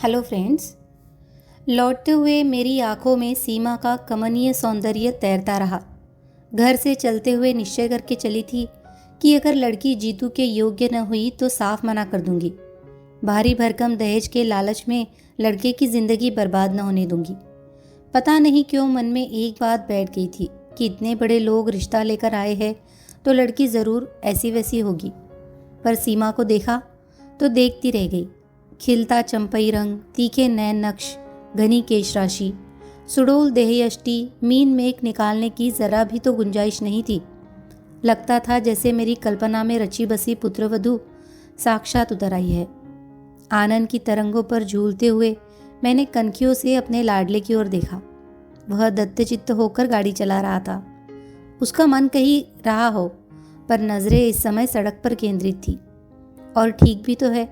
Hello friends. लौटते हुए मेरी आंखों में सीमा का कमनीय सौंदर्य तैरता रहा। घर से चलते हुए निश्चय करके चली थी कि अगर लड़की जीतू के योग्य न हुई तो साफ मना कर दूंगी। भारी भरकम दहेज के लालच में लड़के की जिंदगी बर्बाद न होने दूंगी। पता नहीं क्यों मन में एक बात बैठ गई थी कि इतने बड़े लोग रिश्ता लेकर आए हैं तो लड़की ज़रूर ऐसी वैसी होगी। पर सीमा को देखा तो देखती रह गई। खिलता चंपई रंग, तीखे नैन नक्श, घनी केश राशि, सुडोल देहयष्टि, मीन मेख निकालने की जरा भी तो गुंजाइश नहीं थी। लगता था जैसे मेरी कल्पना में रची बसी पुत्रवधू साक्षात उतर आई है। आनंद की तरंगों पर झूलते हुए मैंने कनखियों से अपने लाडले की ओर देखा। वह दत्तचित्त होकर गाड़ी चला रहा था। उसका मन कहीं रहा हो, पर नजरें इस समय सड़क पर केंद्रित थी। और ठीक भी तो है।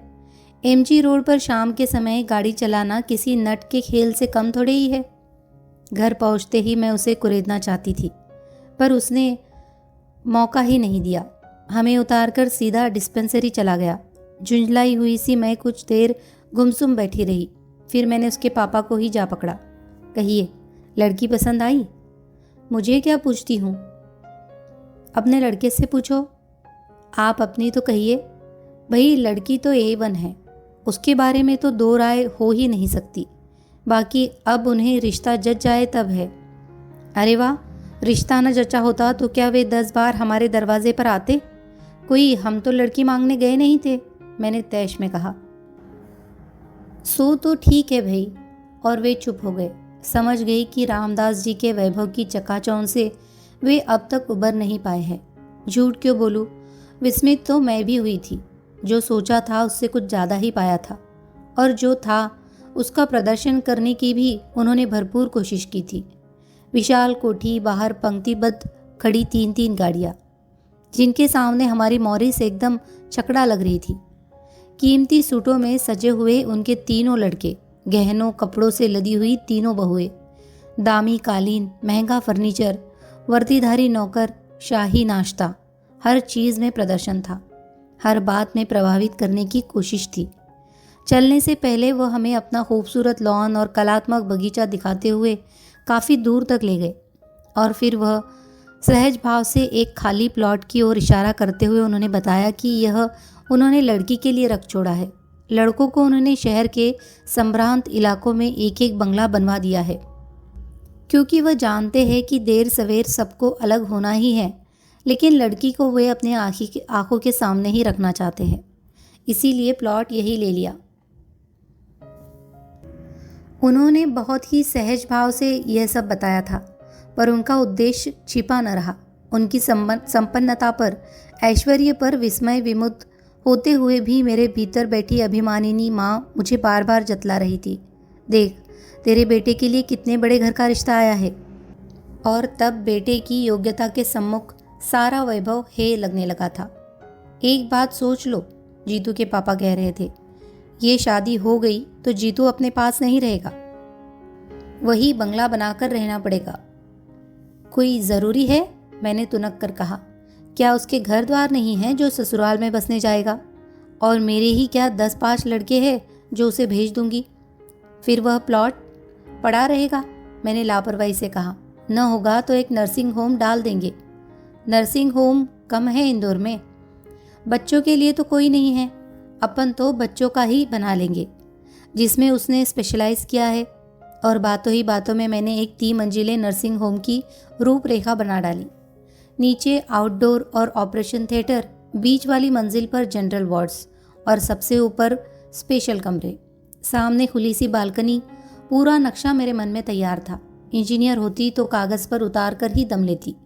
एमजी रोड पर शाम के समय गाड़ी चलाना किसी नट के खेल से कम थोड़े ही है। घर पहुंचते ही मैं उसे कुरेदना चाहती थी, पर उसने मौका ही नहीं दिया। हमें उतारकर सीधा डिस्पेंसरी चला गया। झुंझलाई हुई सी मैं कुछ देर गुमसुम बैठी रही। फिर मैंने उसके पापा को ही जा पकड़ा। कहिए, लड़की पसंद आई? मुझे क्या पूछती हूँ, अपने लड़के से पूछो। आप अपनी तो कहिए। भाई, लड़की तो A1 है, उसके बारे में तो दो राय हो ही नहीं सकती। बाकी अब उन्हें रिश्ता जच जाए तब है। अरे वाह, रिश्ता न जचा होता तो क्या वे 10 बार हमारे दरवाजे पर आते? कोई हम तो लड़की मांगने गए नहीं थे, मैंने तैश में कहा। सो तो ठीक है भाई। और वे चुप हो गए। समझ गई कि रामदास जी के वैभव की चकाचौंध से वे अब तक उबर नहीं पाए हैं। झूठ क्यों बोलूं, विस्मित तो मैं भी हुई थी। जो सोचा था उससे कुछ ज़्यादा ही पाया था, और जो था उसका प्रदर्शन करने की भी उन्होंने भरपूर कोशिश की थी। विशाल कोठी, बाहर पंक्तिबद्ध खड़ी 3-3 गाड़ियाँ, जिनके सामने हमारी मॉरिस एकदम छकड़ा लग रही थी। कीमती सूटों में सजे हुए उनके तीनों लड़के, गहनों कपड़ों से लदी हुई तीनों बहुएं, दामी कालीन, महंगा फर्नीचर, वर्दीधारी नौकर, शाही नाश्ता, हर चीज़ में प्रदर्शन था। हर बात में प्रभावित करने की कोशिश थी। चलने से पहले वह हमें अपना खूबसूरत लॉन और कलात्मक बगीचा दिखाते हुए काफ़ी दूर तक ले गए, और फिर वह सहज भाव से एक खाली प्लॉट की ओर इशारा करते हुए उन्होंने बताया कि यह उन्होंने लड़की के लिए रख छोड़ा है। लड़कों को उन्होंने शहर के संभ्रांत इलाकों में एक एक बंगला बनवा दिया है, क्योंकि वह जानते हैं कि देर सवेर सबको अलग होना ही है, लेकिन लड़की को वे अपने आंखों के सामने ही रखना चाहते हैं। इसीलिए प्लॉट यही ले लिया। उन्होंने बहुत ही सहज भाव से यह सब बताया था, पर उनका उद्देश्य छिपा न रहा। उनकी संपन्नता पर, ऐश्वर्य पर विस्मय विमुग्ध होते हुए भी मेरे भीतर बैठी अभिमानिनी माँ मुझे बार बार जतला रही थी। देख, तेरे बेटे के लिए कितने बड़े घर का रिश्ता आया है। और तब बेटे की योग्यता के सम्मुख सारा वैभव हे लगने लगा था। एक बात सोच लो, जीतू के पापा कह रहे थे, ये शादी हो गई तो जीतू अपने पास नहीं रहेगा, वही बंगला बनाकर रहना पड़ेगा। कोई ज़रूरी है? मैंने तुनक कर कहा। क्या उसके घर द्वार नहीं है जो ससुराल में बसने जाएगा? और मेरे ही क्या 10-5 लड़के हैं जो उसे भेज दूंगी? फिर वह प्लॉट पड़ा रहेगा, मैंने लापरवाही से कहा। न होगा तो एक नर्सिंग होम डाल देंगे। नर्सिंग होम कम है इंदौर में। बच्चों के लिए तो कोई नहीं है, अपन तो बच्चों का ही बना लेंगे, जिसमें उसने स्पेशलाइज किया है। और बातों ही बातों में मैंने एक 3 मंजिले नर्सिंग होम की रूपरेखा बना डाली। नीचे आउटडोर और ऑपरेशन थिएटर, बीच वाली मंजिल पर जनरल वार्ड्स, और सबसे ऊपर स्पेशल कमरे, सामने खुली सी बालकनी। पूरा नक्शा मेरे मन में तैयार था। इंजीनियर होती तो कागज़ पर उतार कर ही दम लेती।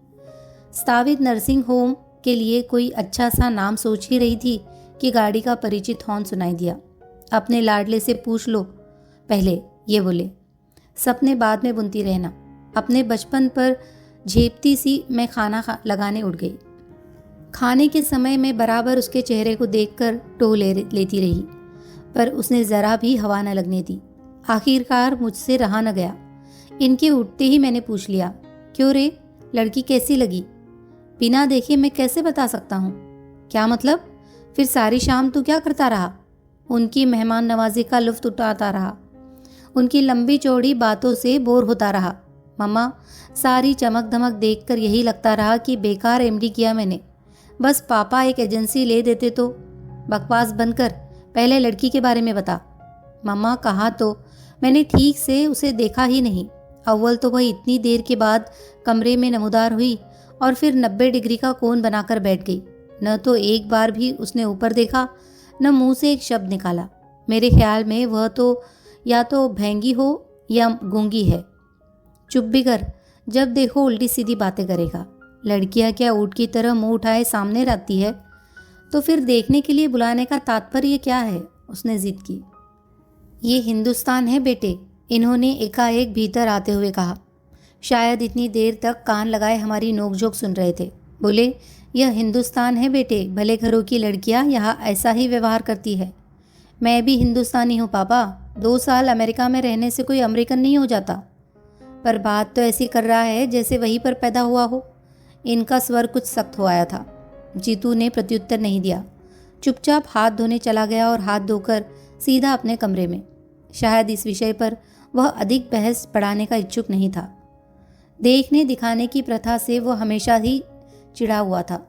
स्थापित नर्सिंग होम के लिए कोई अच्छा सा नाम सोच ही रही थी कि गाड़ी का परिचित हॉर्न सुनाई दिया। अपने लाडले से पूछ लो पहले, ये बोले। सपने बाद में बुनती रहना। अपने बचपन पर झेपती सी मैं खाना लगाने उठ गई। खाने के समय मैं बराबर उसके चेहरे को देखकर टो लेती रही, पर उसने ज़रा भी हवा न लगने दी। आखिरकार मुझसे रहा न गया। इनके उठते ही मैंने पूछ लिया, क्यों रे, लड़की कैसी लगी? बिना देखे मैं कैसे बता सकता हूँ? क्या मतलब? फिर सारी शाम तू क्या करता रहा? उनकी मेहमान नवाजी का लुत्फ उठाता रहा, उनकी लंबी चौड़ी बातों से बोर होता रहा। मम्मा, सारी चमक धमक देखकर यही लगता रहा कि बेकार एमडी किया मैंने। बस पापा एक एजेंसी ले देते तो। बकवास बंद कर, पहले लड़की के बारे में बता। मम्मा, कहा तो मैंने ठीक से उसे देखा ही नहीं। अव्वल तो वह इतनी देर के बाद कमरे में नमूदार हुई और फिर 90 डिग्री का कोण बनाकर बैठ गई। न तो एक बार भी उसने ऊपर देखा, न मुंह से एक शब्द निकाला। मेरे ख्याल में वह तो या तो भैंगी हो या गूंगी है। चुप भी कर, जब देखो उल्टी सीधी बातें करेगा। लड़कियां क्या ऊँट की तरह मुंह उठाए सामने रहती है? तो फिर देखने के लिए बुलाने का तात्पर्य क्या है? उसने जिद की। ये हिंदुस्तान है बेटे, इन्होंने एकाएक भीतर आते हुए कहा। शायद इतनी देर तक कान लगाए हमारी नोकझोंक सुन रहे थे। बोले, यह हिंदुस्तान है बेटे, भले घरों की लड़कियां यहाँ ऐसा ही व्यवहार करती है। मैं भी हिंदुस्तानी हूँ पापा, 2 साल अमेरिका में रहने से कोई अमेरिकन नहीं हो जाता। पर बात तो ऐसी कर रहा है जैसे वहीं पर पैदा हुआ हो। इनका स्वर कुछ सख्त हो आया था। जीतू ने प्रत्युत्तर नहीं दिया, चुपचाप हाथ धोने चला गया और हाथ धोकर सीधा अपने कमरे में। शायद इस विषय पर वह अधिक बहस बढ़ाने का इच्छुक नहीं था। देखने दिखाने की प्रथा से वह हमेशा ही चिढ़ा हुआ था।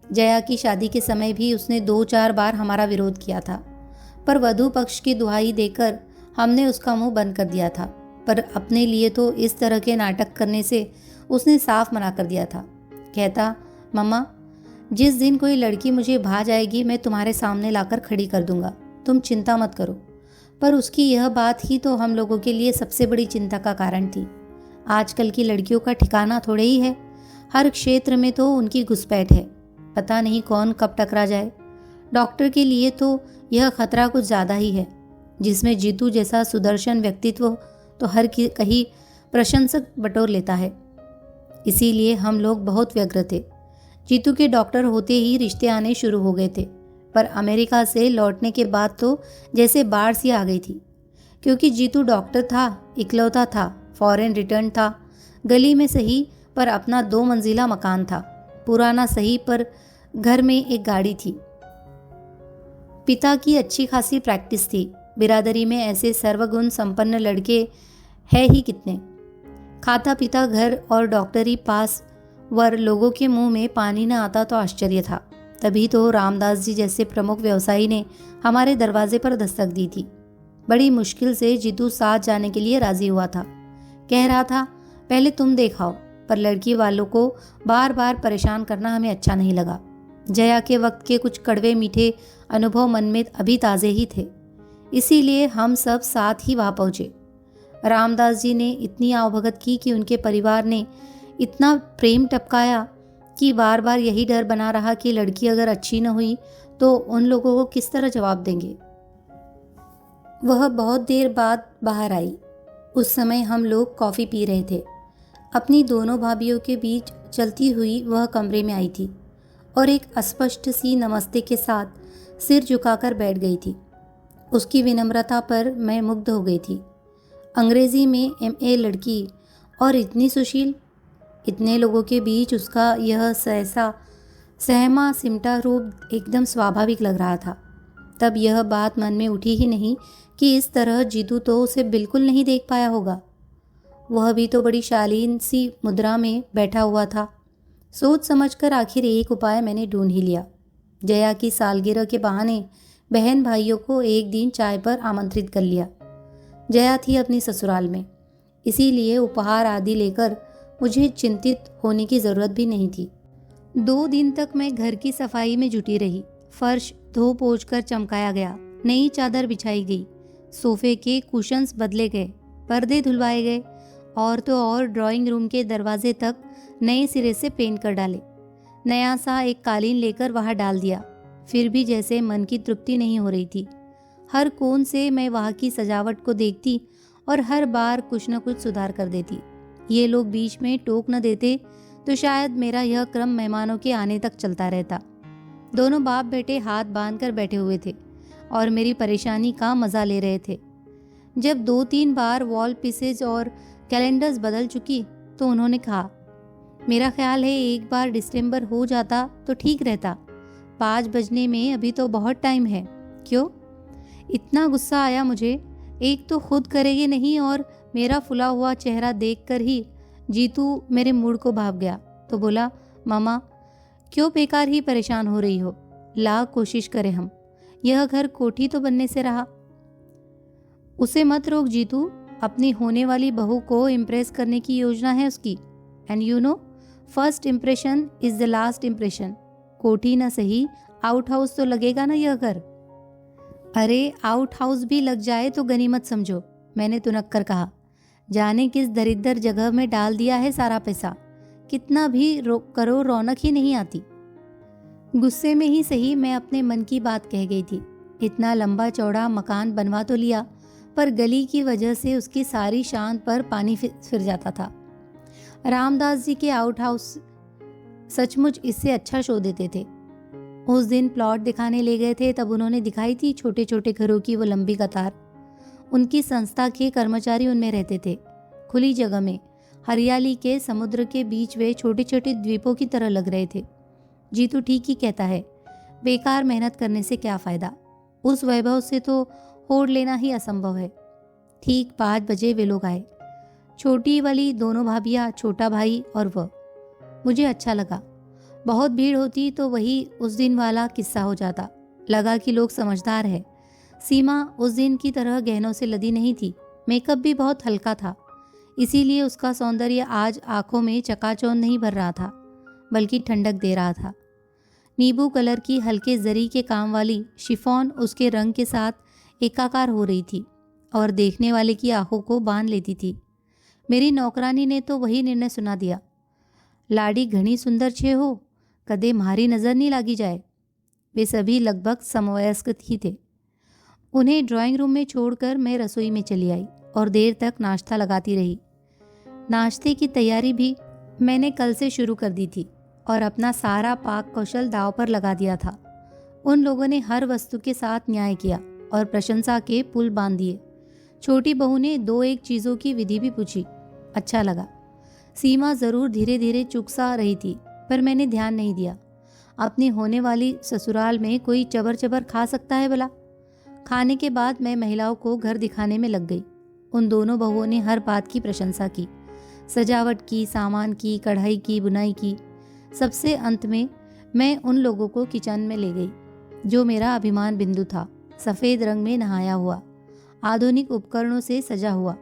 जया की शादी के समय भी उसने 2-4 बार हमारा विरोध किया था, पर वधू पक्ष की दुहाई देकर हमने उसका मुंह बंद कर दिया था। पर अपने लिए तो इस तरह के नाटक करने से उसने साफ मना कर दिया था। कहता, मम्मा, जिस दिन कोई लड़की मुझे भा जाएगी मैं तुम्हारे सामने लाकर खड़ी कर दूंगा, तुम चिंता मत करो। पर उसकी यह बात ही तो हम लोगों के लिए सबसे बड़ी चिंता का कारण थी। आजकल की लड़कियों का ठिकाना थोड़े ही है, हर क्षेत्र में तो उनकी घुसपैठ है। पता नहीं कौन कब टकरा जाए। डॉक्टर के लिए तो यह खतरा कुछ ज़्यादा ही है, जिसमें जीतू जैसा सुदर्शन व्यक्तित्व तो हर कहीं प्रशंसक बटोर लेता है। इसीलिए हम लोग बहुत व्यग्र थे। जीतू के डॉक्टर होते ही रिश्ते आने शुरू हो गए थे, पर अमेरिका से लौटने के बाद तो जैसे बाढ़ सी आ गई थी। क्योंकि जीतू डॉक्टर था, इकलौता था, फॉरेन रिटर्न था, गली में सही पर अपना 2 मंजिला मकान था, पुराना सही पर घर में एक गाड़ी थी। पिता की अच्छी खासी प्रैक्टिस थी। बिरादरी में ऐसे सर्वगुण संपन्न लड़के है ही कितने। खाता पीता घर और डॉक्टरी पास वर लोगों के मुंह में पानी न आता तो आश्चर्य था। तभी तो रामदास जी जैसे प्रमुख व्यवसायी ने हमारे दरवाजे पर दस्तक दी थी। बड़ी मुश्किल से जीतू साथ जाने के लिए राजी हुआ था। कह रहा था, पहले तुम देखाओ, पर लड़की वालों को बार बार परेशान करना हमें अच्छा नहीं लगा। जया के वक्त के कुछ कड़वे मीठे अनुभव मन में अभी ताज़े ही थे, इसीलिए हम सब साथ ही वहाँ पहुँचे। रामदास जी ने इतनी आवभगत की कि उनके परिवार ने इतना प्रेम टपकाया कि बार बार यही डर बना रहा कि लड़की अगर अच्छी न हुई तो उन लोगों को किस तरह जवाब देंगे। वह बहुत देर बाद बाहर आई। उस समय हम लोग कॉफ़ी पी रहे थे। अपनी दोनों भाभीयों के बीच चलती हुई वह कमरे में आई थी और एक अस्पष्ट सी नमस्ते के साथ सिर झुकाकर बैठ गई थी। उसकी विनम्रता पर मैं मुग्ध हो गई थी। अंग्रेज़ी में MA लड़की और इतनी सुशील। इतने लोगों के बीच उसका यह सहसा सहमा सिमटा रूप एकदम स्वाभाविक लग रहा था। तब यह बात मन में उठी ही नहीं कि इस तरह जीतू तो उसे बिल्कुल नहीं देख पाया होगा। वह भी तो बड़ी शालीन सी मुद्रा में बैठा हुआ था। सोच समझकर आखिर एक उपाय मैंने ढूंढ ही लिया। जया की सालगिरह के बहाने बहन भाइयों को एक दिन चाय पर आमंत्रित कर लिया। जया थी अपनी ससुराल में, इसीलिए उपहार आदि लेकर मुझे चिंतित होने की ज़रूरत भी नहीं थी। 2 दिन तक मैं घर की सफाई में जुटी रही। फर्श धो पोंछ कर चमकाया गया, नई चादर बिछाई गई, सोफे के कुशन्स बदले गए, पर्दे धुलवाए गए और तो और ड्राइंग रूम के दरवाजे तक नए सिरे से पेंट कर डाले। नया सा एक कालीन लेकर वहाँ डाल दिया। फिर भी जैसे मन की तृप्ति नहीं हो रही थी। हर कोण से मैं वहाँ की सजावट को देखती और हर बार कुछ न कुछ सुधार कर देती। ये लोग बीच में टोक न देते तो शायद मेरा यह क्रम मेहमानों के आने तक चलता रहता। दोनों बाप बेटे हाथ बांध कर बैठे हुए थे और मेरी परेशानी का मज़ा ले रहे थे। जब 2-3 बार वॉल पीसेज और कैलेंडर्स बदल चुकी तो उन्होंने कहा, मेरा ख्याल है एक बार दिसंबर हो जाता तो ठीक रहता। 5 बजने में अभी तो बहुत टाइम है। क्यों? इतना गुस्सा आया मुझे, एक तो खुद करेगी नहीं और मेरा फुला हुआ चेहरा देखकर ही जीतू मेरे मूड को भाप गया। तो बोला, मामा क्यों बेकार ही परेशान हो रही हो, लाख कोशिश करें हम, यह घर कोठी तो बनने से रहा। उसे मत रोक जीतू, अपनी होने वाली बहू को इम्प्रेस करने की योजना है उसकी। And you know, first impression is the last impression. कोठी न सही, आउट हाउस तो लगेगा ना यह घर। अरे आउट हाउस भी लग जाए तो गनीमत समझो, मैंने तुनक कर कहा। जाने किस दरिद्र जगह में डाल दिया है सारा पैसा, कितना भी करो रौनक ही नहीं आती। गुस्से में ही सही मैं अपने मन की बात कह गई थी। इतना लंबा चौड़ा मकान बनवा तो लिया, पर गली की वजह से उसकी सारी शान पर पानी फिर जाता था। रामदास जी के आउट हाउस सचमुच इससे अच्छा शो देते थे। उस दिन प्लॉट दिखाने ले गए थे, तब उन्होंने दिखाई थी छोटे छोटे घरों की वो लंबी कतार। उनकी संस्था के कर्मचारी उनमें रहते थे। खुली जगह में हरियाली के समुद्र के बीच वे छोटे छोटे द्वीपों की तरह लग रहे थे। जीतू ठीक ही कहता है, बेकार मेहनत करने से क्या फ़ायदा, उस वैभव से तो होड़ लेना ही असंभव है। ठीक 5 बजे वे लोग आए, छोटी वाली दोनों भाभियाँ, छोटा भाई और वह। मुझे अच्छा लगा। बहुत भीड़ होती तो वही उस दिन वाला किस्सा हो जाता। लगा कि लोग समझदार है। सीमा उस दिन की तरह गहनों से लदी नहीं थी, मेकअप भी बहुत हल्का था, इसीलिए उसका सौंदर्य आज आंखों में चकाचौंध नहीं भर रहा था, बल्कि ठंडक दे रहा था। नींबू कलर की हल्के जरी के काम वाली शिफॉन उसके रंग के साथ एकाकार हो रही थी और देखने वाले की आंखों को बांध लेती थी। मेरी नौकरानी ने तो वही निर्णय सुना दिया, लाड़ी घनी सुंदर छे हो, कदे मारी नज़र नहीं लागी जाए। वे सभी लगभग समवयस्क ही थे। उन्हें ड्राइंग रूम में छोड़कर मैं रसोई में चली आई और देर तक नाश्ता लगाती रही। नाश्ते की तैयारी भी मैंने कल से शुरू कर दी थी और अपना सारा पाक कौशल दांव पर लगा दिया था। उन लोगों ने हर वस्तु के साथ न्याय किया और प्रशंसा के पुल बांध दिए। छोटी बहू ने 2-1 चीज़ों की विधि भी पूछी, अच्छा लगा। सीमा ज़रूर धीरे धीरे चुक सा रही थी, पर मैंने ध्यान नहीं दिया। अपनी होने वाली ससुराल में कोई चबर चबर खा सकता है भला? खाने के बाद मैं महिलाओं को घर दिखाने में लग गई। उन दोनों बहुओं ने हर बात की प्रशंसा की, सजावट की, सामान की, कढ़ाई की, बुनाई की। सबसे अंत में मैं उन लोगों को किचन में ले गई, जो मेरा अभिमान बिंदु था। सफ़ेद रंग में नहाया हुआ, आधुनिक उपकरणों से सजा हुआ,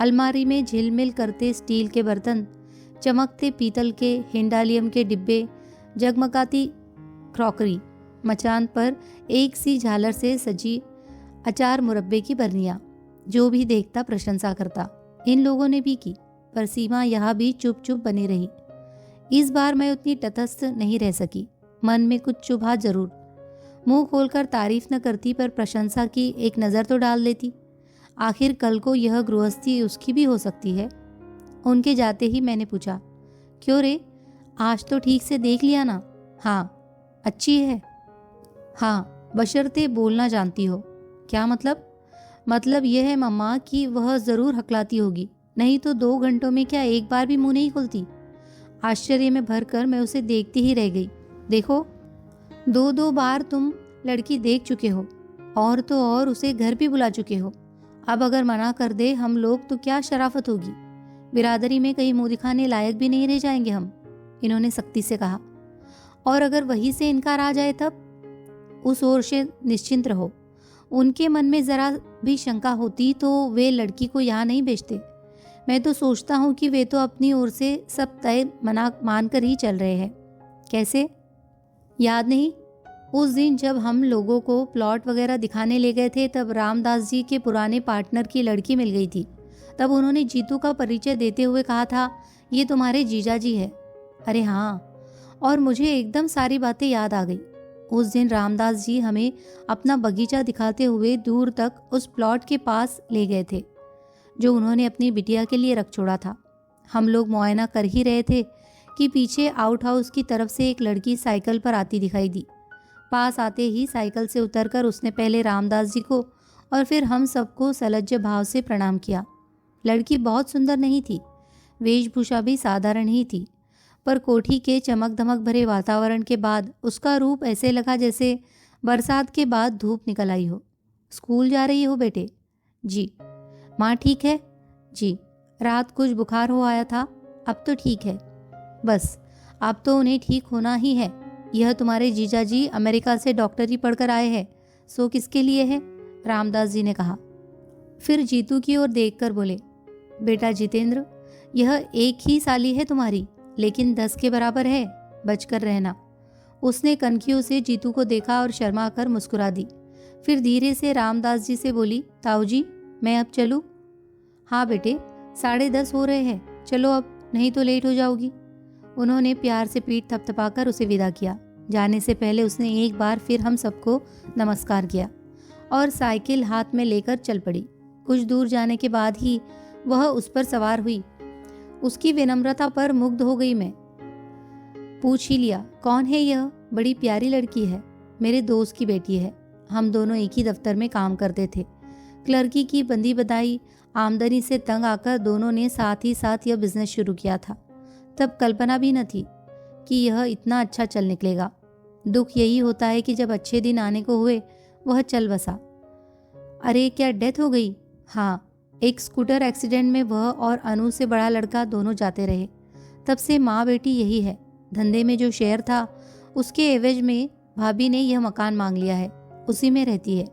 अलमारी में झिलमिल करते स्टील के बर्तन, चमकते पीतल के, हिंडालियम के डिब्बे, जगमगाती क्रॉकरी, मचान पर एक सी झालर से सजी अचार मुरब्बे की बरनियाँ। जो भी देखता प्रशंसा करता। इन लोगों ने भी की, पर सीमा यहाँ भी चुप चुप बनी रही। इस बार मैं उतनी तटस्थ नहीं रह सकी। मन में कुछ चुभा जरूर। मुंह खोलकर तारीफ न करती, पर प्रशंसा की एक नज़र तो डाल देती। आखिर कल को यह गृहस्थी उसकी भी हो सकती है। उनके जाते ही मैंने पूछा, क्यों रे, आज तो ठीक से देख लिया ना? हाँ। अच्छी है? हाँ, बशर्ते बोलना जानती हो। क्या मतलब? मतलब यह है मम्मा कि वह ज़रूर हकलाती होगी, नहीं तो 2 घंटों में क्या एक बार भी मुंह नहीं खोलती। आश्चर्य में भरकर मैं उसे देखती ही रह गई। देखो, 2-2 बार तुम लड़की देख चुके हो, और तो और उसे घर भी बुला चुके हो। अब अगर मना कर दे हम लोग तो क्या शराफत होगी, बिरादरी में कहीं मुंह दिखाने लायक भी नहीं रह जाएंगे हम, इन्होंने सख्ती से कहा। और अगर वहीं से इनकार आ जाए तब? उस ओर से निश्चिंत रहो। उनके मन में ज़रा भी शंका होती तो वे लड़की को यहाँ नहीं भेजते। मैं तो सोचता हूँ कि वे तो अपनी ओर से सब तय मना मानकर ही चल रहे हैं। कैसे, याद नहीं? उस दिन जब हम लोगों को प्लॉट वगैरह दिखाने ले गए थे, तब रामदास जी के पुराने पार्टनर की लड़की मिल गई थी। तब उन्होंने जीतू का परिचय देते हुए कहा था, ये तुम्हारे जीजा जी है। अरे हाँ, और मुझे एकदम सारी बातें याद आ गई। उस दिन रामदास जी हमें अपना बगीचा दिखाते हुए दूर तक उस प्लॉट के पास ले गए थे, जो उन्होंने अपनी बिटिया के लिए रख छोड़ा था। हम लोग मुआयना कर ही रहे थे कि पीछे आउट हाउस की तरफ से एक लड़की साइकिल पर आती दिखाई दी। पास आते ही साइकिल से उतरकर उसने पहले रामदास जी को और फिर हम सबको सलज्ज भाव से प्रणाम किया। लड़की बहुत सुंदर नहीं थी, वेशभूषा भी साधारण ही थी, पर कोठी के चमक धमक भरे वातावरण के बाद उसका रूप ऐसे लगा जैसे बरसात के बाद धूप निकल आई हो। स्कूल जा रही हो बेटे? जी। माँ ठीक है? जी। रात कुछ बुखार हो आया था, अब तो ठीक है। बस अब तो उन्हें ठीक होना ही है। यह तुम्हारे जीजा जी अमेरिका से डॉक्टरी पढ़कर आए हैं, सो किसके लिए है? रामदास जी ने कहा। फिर जीतू की ओर देखकर बोले, बेटा जितेंद्र, यह एक ही साली है तुम्हारी, लेकिन 10 के बराबर है, बचकर रहना। उसने कनखियों से जीतू को देखा और शर्मा कर मुस्कुरा दी। फिर धीरे से रामदास जी से बोली, ताऊ जी मैं अब चलूं? हाँ बेटे, 10:30 हो रहे हैं, चलो अब, नहीं तो लेट हो जाओगी। उन्होंने प्यार से पीठ थपथपाकर उसे विदा किया। जाने से पहले उसने एक बार फिर हम सबको नमस्कार किया और साइकिल हाथ में लेकर चल पड़ी। कुछ दूर जाने के बाद ही वह उस पर सवार हुई। उसकी विनम्रता पर मुग्ध हो गई मैं। पूछ ही लिया, कौन है यह? बड़ी प्यारी लड़की है, मेरे दोस्त की बेटी है। हम दोनों एक ही दफ्तर में काम करते थे। क्लर्की की बंदी बदाई आमदनी से तंग आकर दोनों ने साथ ही साथ यह बिजनेस शुरू किया था। तब कल्पना भी न थी कि यह इतना अच्छा चल निकलेगा। दुख यही होता है कि जब अच्छे दिन आने को हुए वह चल बसा। अरे क्या डेथ हो गई? हाँ, एक स्कूटर एक्सीडेंट में वह और अनु से बड़ा लड़का दोनों जाते रहे। तब से माँ बेटी यही है। धंधे में जो शेयर था उसके एवज में भाभी ने यह मकान मांग लिया है, उसी में रहती है।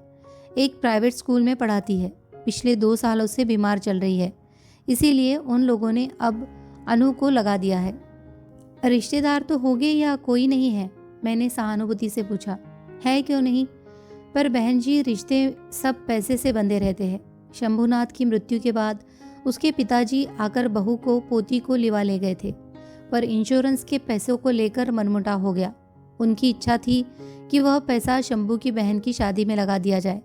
एक प्राइवेट स्कूल में पढ़ाती है। पिछले 2 सालों से बीमार चल रही है, इसीलिए उन लोगों ने अब अनु को लगा दिया है। रिश्तेदार तो होंगे या कोई नहीं है? मैंने सहानुभूति से पूछा। है क्यों नहीं, पर बहन जी रिश्ते सब पैसे से बंधे रहते हैं। शंभुनाथ की मृत्यु के बाद उसके पिताजी आकर बहू को पोती को लिवा ले गए थे, पर इंश्योरेंस के पैसों को लेकर मनमुटाव हो गया। उनकी इच्छा थी कि वह पैसा शंभू की बहन की शादी में लगा दिया जाए।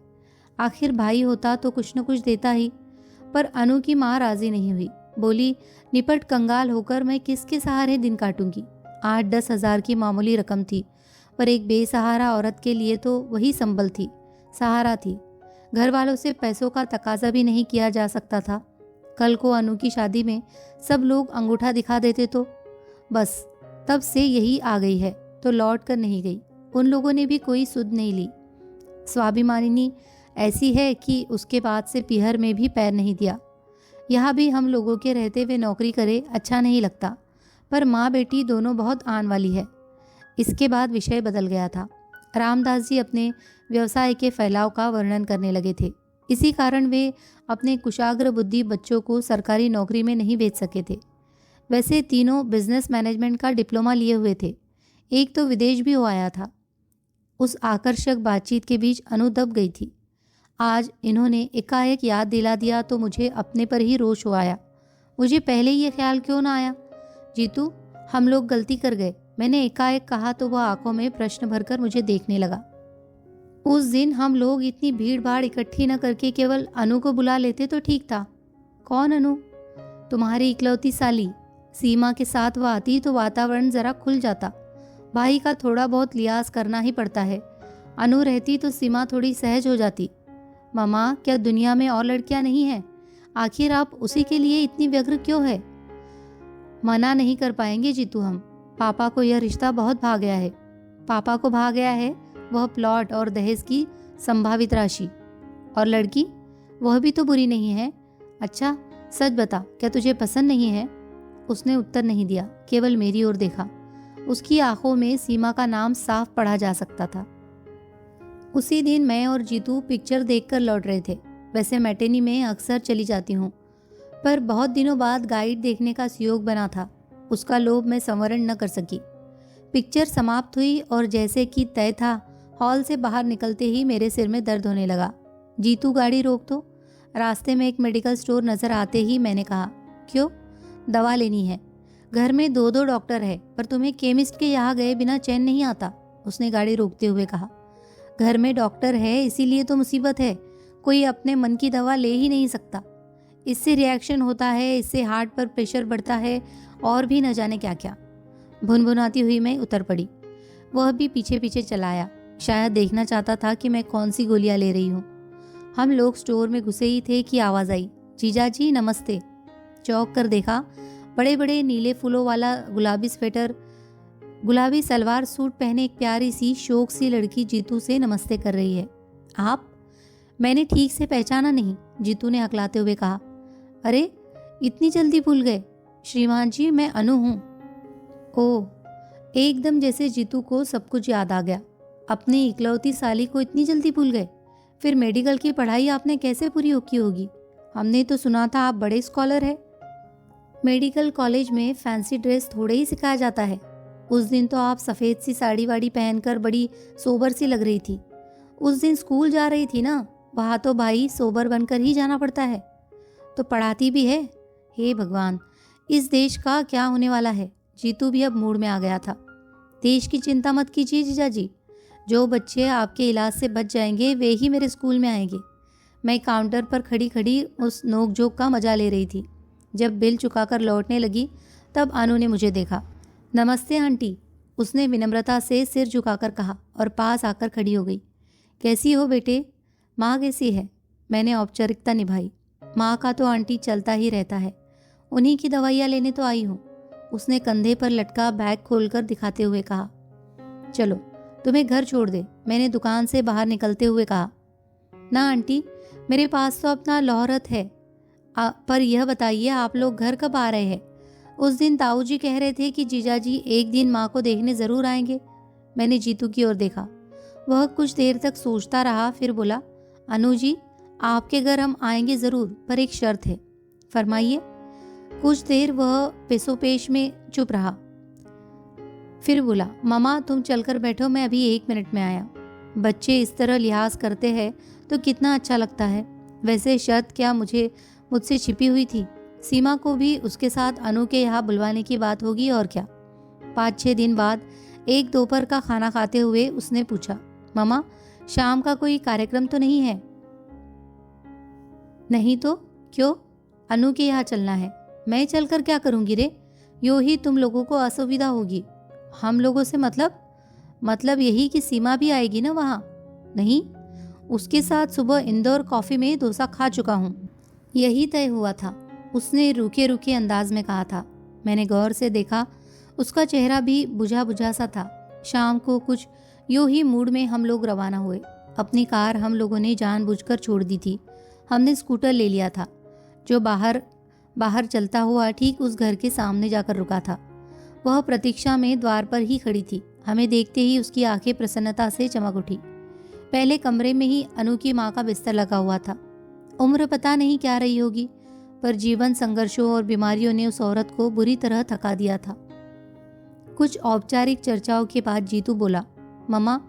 आखिर भाई होता तो कुछ न कुछ देता ही, पर अनु की माँ राजी नहीं हुई। बोली, निपट कंगाल होकर मैं किसके सहारे दिन काटूंगी। 8-10 हजार की मामूली रकम थी, पर एक बेसहारा औरत के लिए तो वही संबल थी, सहारा थी। घर वालों से पैसों का तकाजा भी नहीं किया जा सकता था। कल को अनु की शादी में सब लोग अंगूठा दिखा देते तो बस, तब से यही आ गई है तो लौट कर नहीं गई। उन लोगों ने भी कोई सुध नहीं ली। स्वाभिमानिनी ऐसी है कि उसके बाद से पीहर में भी पैर नहीं दिया। यहाँ भी हम लोगों के रहते हुए नौकरी करे अच्छा नहीं लगता, पर माँ बेटी दोनों बहुत आन वाली है। इसके बाद विषय बदल गया था। रामदास जी अपने व्यवसाय के फैलाव का वर्णन करने लगे थे। इसी कारण वे अपने कुशाग्र बुद्धि बच्चों को सरकारी नौकरी में नहीं भेज सके थे। वैसे तीनों बिजनेस मैनेजमेंट का डिप्लोमा लिए हुए थे। एक तो विदेश भी हो आया था। उस आकर्षक बातचीत के बीच अनु दब गई थी। आज इन्होंने एकाएक याद दिला दिया तो मुझे अपने पर ही रोष हो आया। मुझे पहले ये ख्याल क्यों ना आया? जीतू, हम लोग गलती कर गए, मैंने एकाएक कहा तो वह आंखों में प्रश्न भरकर मुझे देखने लगा। उस दिन हम लोग इतनी भीड़ भाड़ इकट्ठी न करके केवल अनु को बुला लेते तो ठीक था। कौन अनु? तुम्हारी इकलौती साली। सीमा के साथ वह आती तो वातावरण जरा खुल जाता। भाई का थोड़ा बहुत लिहाज करना ही पड़ता है। अनु रहती तो सीमा थोड़ी सहज हो जाती। मामा, क्या दुनिया में और लड़कियां नहीं हैं? आखिर आप उसी के लिए इतनी व्यग्र क्यों है? मना नहीं कर पाएंगे जीतू हम। पापा को यह रिश्ता बहुत भा गया है। पापा को भा गया है वह प्लॉट और दहेज की संभावित राशि। और लड़की, वह भी तो बुरी नहीं है। अच्छा सच बता, क्या तुझे पसंद नहीं है? उसने उत्तर नहीं दिया, केवल मेरी ओर देखा। उसकी आंखों में सीमा का नाम साफ पढ़ा जा सकता था। उसी दिन मैं और जीतू पिक्चर देखकर लौट रहे थे। वैसे मैटेनी में अक्सर चली जाती हूँ, पर बहुत दिनों बाद गाइड देखने का सुयोग बना था। उसका लोभ मैं संवरण न कर सकी। पिक्चर समाप्त हुई और जैसे कि तय था, हॉल से बाहर निकलते ही मेरे सिर में दर्द होने लगा। जीतू, गाड़ी रोक दो। रास्ते में एक मेडिकल स्टोर नजर आते ही मैंने कहा, क्यों? दवा लेनी है। घर में 2-2 डॉक्टर है, पर तुम्हें केमिस्ट के यहाँ गए बिना चैन नहीं आता। उसने गाड़ी रोकते हुए कहा। घर में डॉक्टर है इसीलिए तो मुसीबत है। कोई अपने मन की दवा ले ही नहीं सकता। इससे रिएक्शन होता है, इससे हार्ट पर प्रेशर बढ़ता है और भी न जाने क्या क्या। भुनभुनाती हुई मैं उतर पड़ी। वह भी पीछे पीछे चला आया। शायद देखना चाहता था कि मैं कौन सी गोलियां ले रही हूँ। हम लोग स्टोर में घुसे ही थे कि आवाज़ आई, जीजा जी नमस्ते। चौंक कर देखा, बड़े बड़े नीले फूलों वाला गुलाबी स्वेटर, गुलाबी सलवार सूट पहने एक प्यारी सी शौक सी लड़की जीतू से नमस्ते कर रही है। आप? मैंने ठीक से पहचाना नहीं, जीतू ने हकलाते हुए कहा। अरे इतनी जल्दी भूल गए? श्रीमान जी, मैं अनु हूँ। ओह, एकदम जैसे जीतू को सब कुछ याद आ गया। अपनी इकलौती साली को इतनी जल्दी भूल गए? फिर मेडिकल की पढ़ाई आपने कैसे पूरी की होगी? हमने तो सुना था आप बड़े स्कॉलर हैं। मेडिकल कॉलेज में फैंसी ड्रेस थोड़े ही सिखाया जाता है। उस दिन तो आप सफ़ेद सी साड़ी वाड़ी पहनकर बड़ी सोबर सी लग रही थी। उस दिन स्कूल जा रही थी ना, वहाँ तो भाई सोबर बनकर ही जाना पड़ता है। तो पढ़ाती भी है? हे भगवान, इस देश का क्या होने वाला है? जीतू भी अब मूड में आ गया था। देश की चिंता मत कीजिए जीजा जी, जो बच्चे आपके इलाज से बच जाएंगे वे ही मेरे स्कूल में आएंगे। मैं काउंटर पर खड़ी खड़ी उस नोक-झोंक का मजा ले रही थी। जब बिल चुकाकर लौटने लगी तब अनु ने मुझे देखा। नमस्ते आंटी, उसने विनम्रता से सिर झुकाकर कहा और पास आकर खड़ी हो गई। कैसी हो बेटे? माँ कैसी है? मैंने औपचारिकता निभाई। माँ का तो आंटी चलता ही रहता है, उन्हीं की दवाइयाँ लेने तो आई हूँ। उसने कंधे पर लटका बैग खोलकर दिखाते हुए कहा। चलो तुम्हें घर छोड़ दे, मैंने दुकान से बाहर निकलते हुए कहा। ना आंटी, मेरे पास तो अपना लौहरत है। पर यह बताइए आप लोग घर कब आ रहे हैं? उस दिन ताऊ जी कह रहे थे कि जीजाजी एक दिन माँ को देखने ज़रूर आएंगे। मैंने जीतू की ओर देखा। वह कुछ देर तक सोचता रहा, फिर बोला, अनु जी, आपके घर हम आएंगे ज़रूर, पर एक शर्त है। फरमाइए। कुछ देर वह पेशोपेश में चुप रहा, फिर बोला, मामा तुम चलकर बैठो, मैं अभी 1 मिनट में आया। बच्चे इस तरह लिहाज करते हैं तो कितना अच्छा लगता है। वैसे शर्त क्या मुझसे छिपी हुई थी? सीमा को भी उसके साथ अनु के यहाँ बुलवाने की बात होगी और क्या। 5-6 दिन बाद एक दोपहर का खाना खाते हुए उसने पूछा, मामा शाम का कोई कार्यक्रम तो नहीं है? नहीं तो क्यों? अनु के यहाँ चलना है। मैं चलकर क्या करूँगी रे? यूँ ही तुम लोगों को असुविधा होगी। हम लोगों से मतलब यही कि सीमा भी आएगी ना वहाँ? नहीं, उसके साथ सुबह इंदौर कॉफ़ी में डोसा खा चुका हूँ। यही तय हुआ था, उसने रूखे रूखे अंदाज में कहा था। मैंने गौर से देखा, उसका चेहरा भी बुझा बुझा सा था। शाम को कुछ यूँ ही मूड में हम लोग रवाना हुए। अपनी कार हम लोगों ने जानबूझकर छोड़ दी थी। हमने स्कूटर ले लिया था जो बाहर चलता हुआ ठीक उस घर के सामने जाकर रुका था। वह प्रतीक्षा में द्वार पर ही खड़ी थी। हमें देखते ही उसकी आंखें प्रसन्नता से चमक उठी। पहले कमरे में ही अनु की माँ का बिस्तर लगा हुआ था। उम्र पता नहीं क्या रही होगी, पर जीवन संघर्षों और बीमारियों ने उस औरत को बुरी तरह थका दिया था। कुछ औपचारिक चर्चाओं के बाद जीतू बोला, मम्मा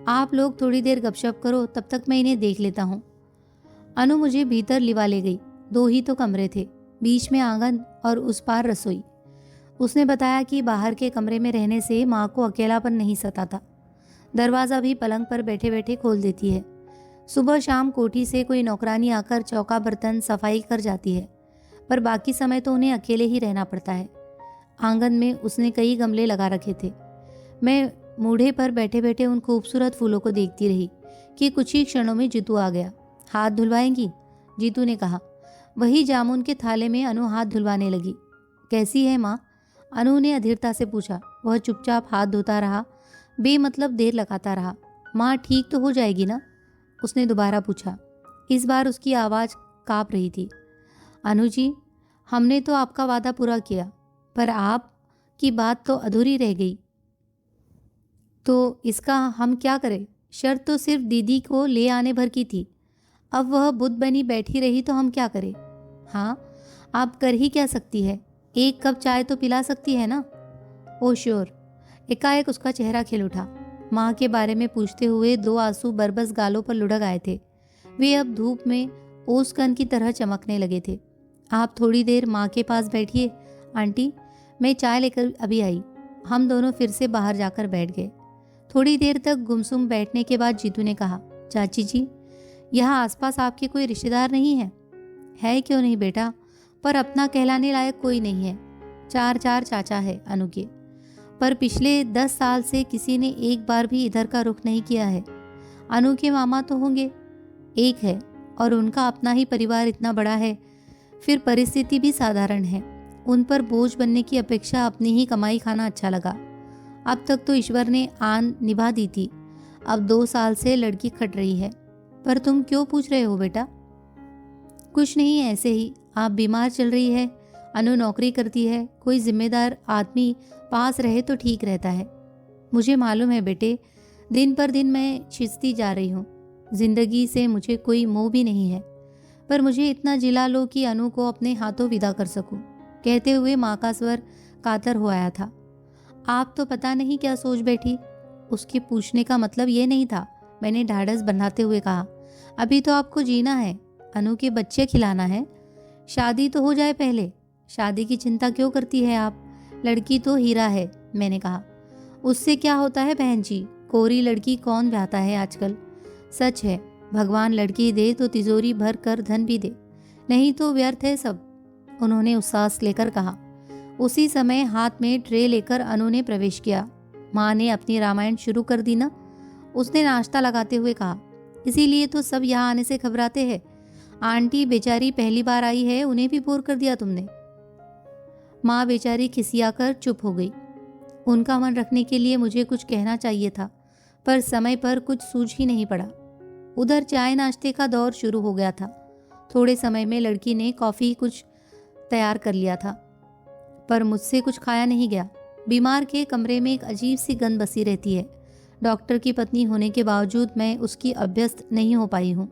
आप लोग थोड़ी देर गपशप करो, तब तक मैं इन्हें देख लेता हूँ। अनु मुझे भीतर लिवा ले गई। 2 ही तो कमरे थे, बीच में आंगन और उस पार रसोई। उसने बताया कि बाहर के कमरे में रहने से माँ को अकेलापन नहीं सताता। दरवाज़ा भी पलंग पर बैठे बैठे खोल देती है। सुबह शाम कोठी से कोई नौकरानी आकर चौका बर्तन सफाई कर जाती है, पर बाकी समय तो उन्हें अकेले ही रहना पड़ता है। आंगन में उसने कई गमले लगा रखे थे। मैं मूढ़े पर बैठे बैठे उन खूबसूरत फूलों को देखती रही कि कुछ ही क्षणों में जीतू आ गया। हाथ धुलवाएंगी? जीतू ने कहा। वही जामुन के थाले में अनु हाथ धुलवाने लगी। कैसी है माँ? अनु ने अधीरता से पूछा। वह चुपचाप हाथ धोता रहा, बेमतलब देर लगाता रहा। माँ ठीक तो हो जाएगी ना? उसने दोबारा पूछा। इस बार उसकी आवाज़ काँप रही थी। अनु जी, हमने तो आपका वादा पूरा किया, पर आपकी बात तो अधूरी रह गई। तो इसका हम क्या करें? शर्त तो सिर्फ दीदी को ले आने भर की थी। अब वह बुद्ध बनी बैठी रही तो हम क्या करें? हाँ, आप कर ही क्या सकती है? 1 कप चाय तो पिला सकती है ना? ओ श्योर। एकाएक उसका चेहरा खिल उठा। माँ के बारे में पूछते हुए 2 आंसू बरबस गालों पर लुढ़क आए थे। वे अब धूप में ओसकन की तरह चमकने लगे थे। आप थोड़ी देर माँ के पास बैठिए आंटी, मैं चाय लेकर अभी आई। हम दोनों फिर से बाहर जाकर बैठ गए। थोड़ी देर तक गुमसुम बैठने के बाद जीतू ने कहा, चाची जी, यहाँ आसपास आपके कोई रिश्तेदार नहीं है? है क्यों नहीं बेटा, पर अपना कहलाने लायक कोई नहीं है। 4 चाचा है अनु के, पर पिछले 10 साल से किसी ने एक बार भी इधर का रुख नहीं किया है। अनु के मामा तो होंगे, एक है, और उनका अपना ही परिवार इतना बड़ा है। फिर परिस्थिति भी साधारण है। उन पर बोझ बनने की अपेक्षा अपनी ही कमाई खाना अच्छा लगा। अब तक तो ईश्वर ने आन निभा दी थी, अब 2 साल से लड़की खट रही है। पर तुम क्यों पूछ रहे हो बेटा? कुछ नहीं, ऐसे ही। आप बीमार चल रही है, अनु नौकरी करती है, कोई जिम्मेदार आदमी पास रहे तो ठीक रहता है। मुझे मालूम है बेटे, दिन पर दिन मैं छिसती जा रही हूँ। जिंदगी से मुझे कोई मोह भी नहीं है, पर मुझे इतना जिला लो कि अनु को अपने हाथों विदा कर सकूं। कहते हुए माँ का स्वर कातर हो आया था। आप तो पता नहीं क्या सोच बैठी। उसके पूछने का मतलब ये नहीं था। मैंने ढाढ़स बंधाते हुए कहा, अभी तो आपको जीना है, अनु के बच्चे खिलाना है। शादी तो हो जाए पहले। शादी की चिंता क्यों करती है आप? लड़की तो हीरा है, मैंने कहा। उससे क्या होता है बहन जी, कोरी लड़की कौन ब्याहता है आजकल। सच है, भगवान लड़की दे तो तिजोरी भर कर धन भी दे, नहीं तो व्यर्थ है सब, उन्होंने उस्सास लेकर कहा। उसी समय हाथ में ट्रे लेकर अनु ने प्रवेश किया। माँ ने अपनी रामायण शुरू कर दी ना, उसने नाश्ता लगाते हुए कहा। इसीलिए तो सब यहाँ आने से घबराते हैं। आंटी बेचारी पहली बार आई है, उन्हें भी बोर कर दिया तुमने। माँ बेचारी खिसियाकर चुप हो गई। उनका मन रखने के लिए मुझे कुछ कहना चाहिए था, पर समय पर कुछ सूझ ही नहीं पड़ा। उधर चाय नाश्ते का दौर शुरू हो गया था। थोड़े समय में लड़की ने कॉफ़ी कुछ तैयार कर लिया था, पर मुझसे कुछ खाया नहीं गया। बीमार के कमरे में एक अजीब सी गंध बसी रहती है। डॉक्टर की पत्नी होने के बावजूद मैं उसकी अभ्यस्त नहीं हो पाई हूँ।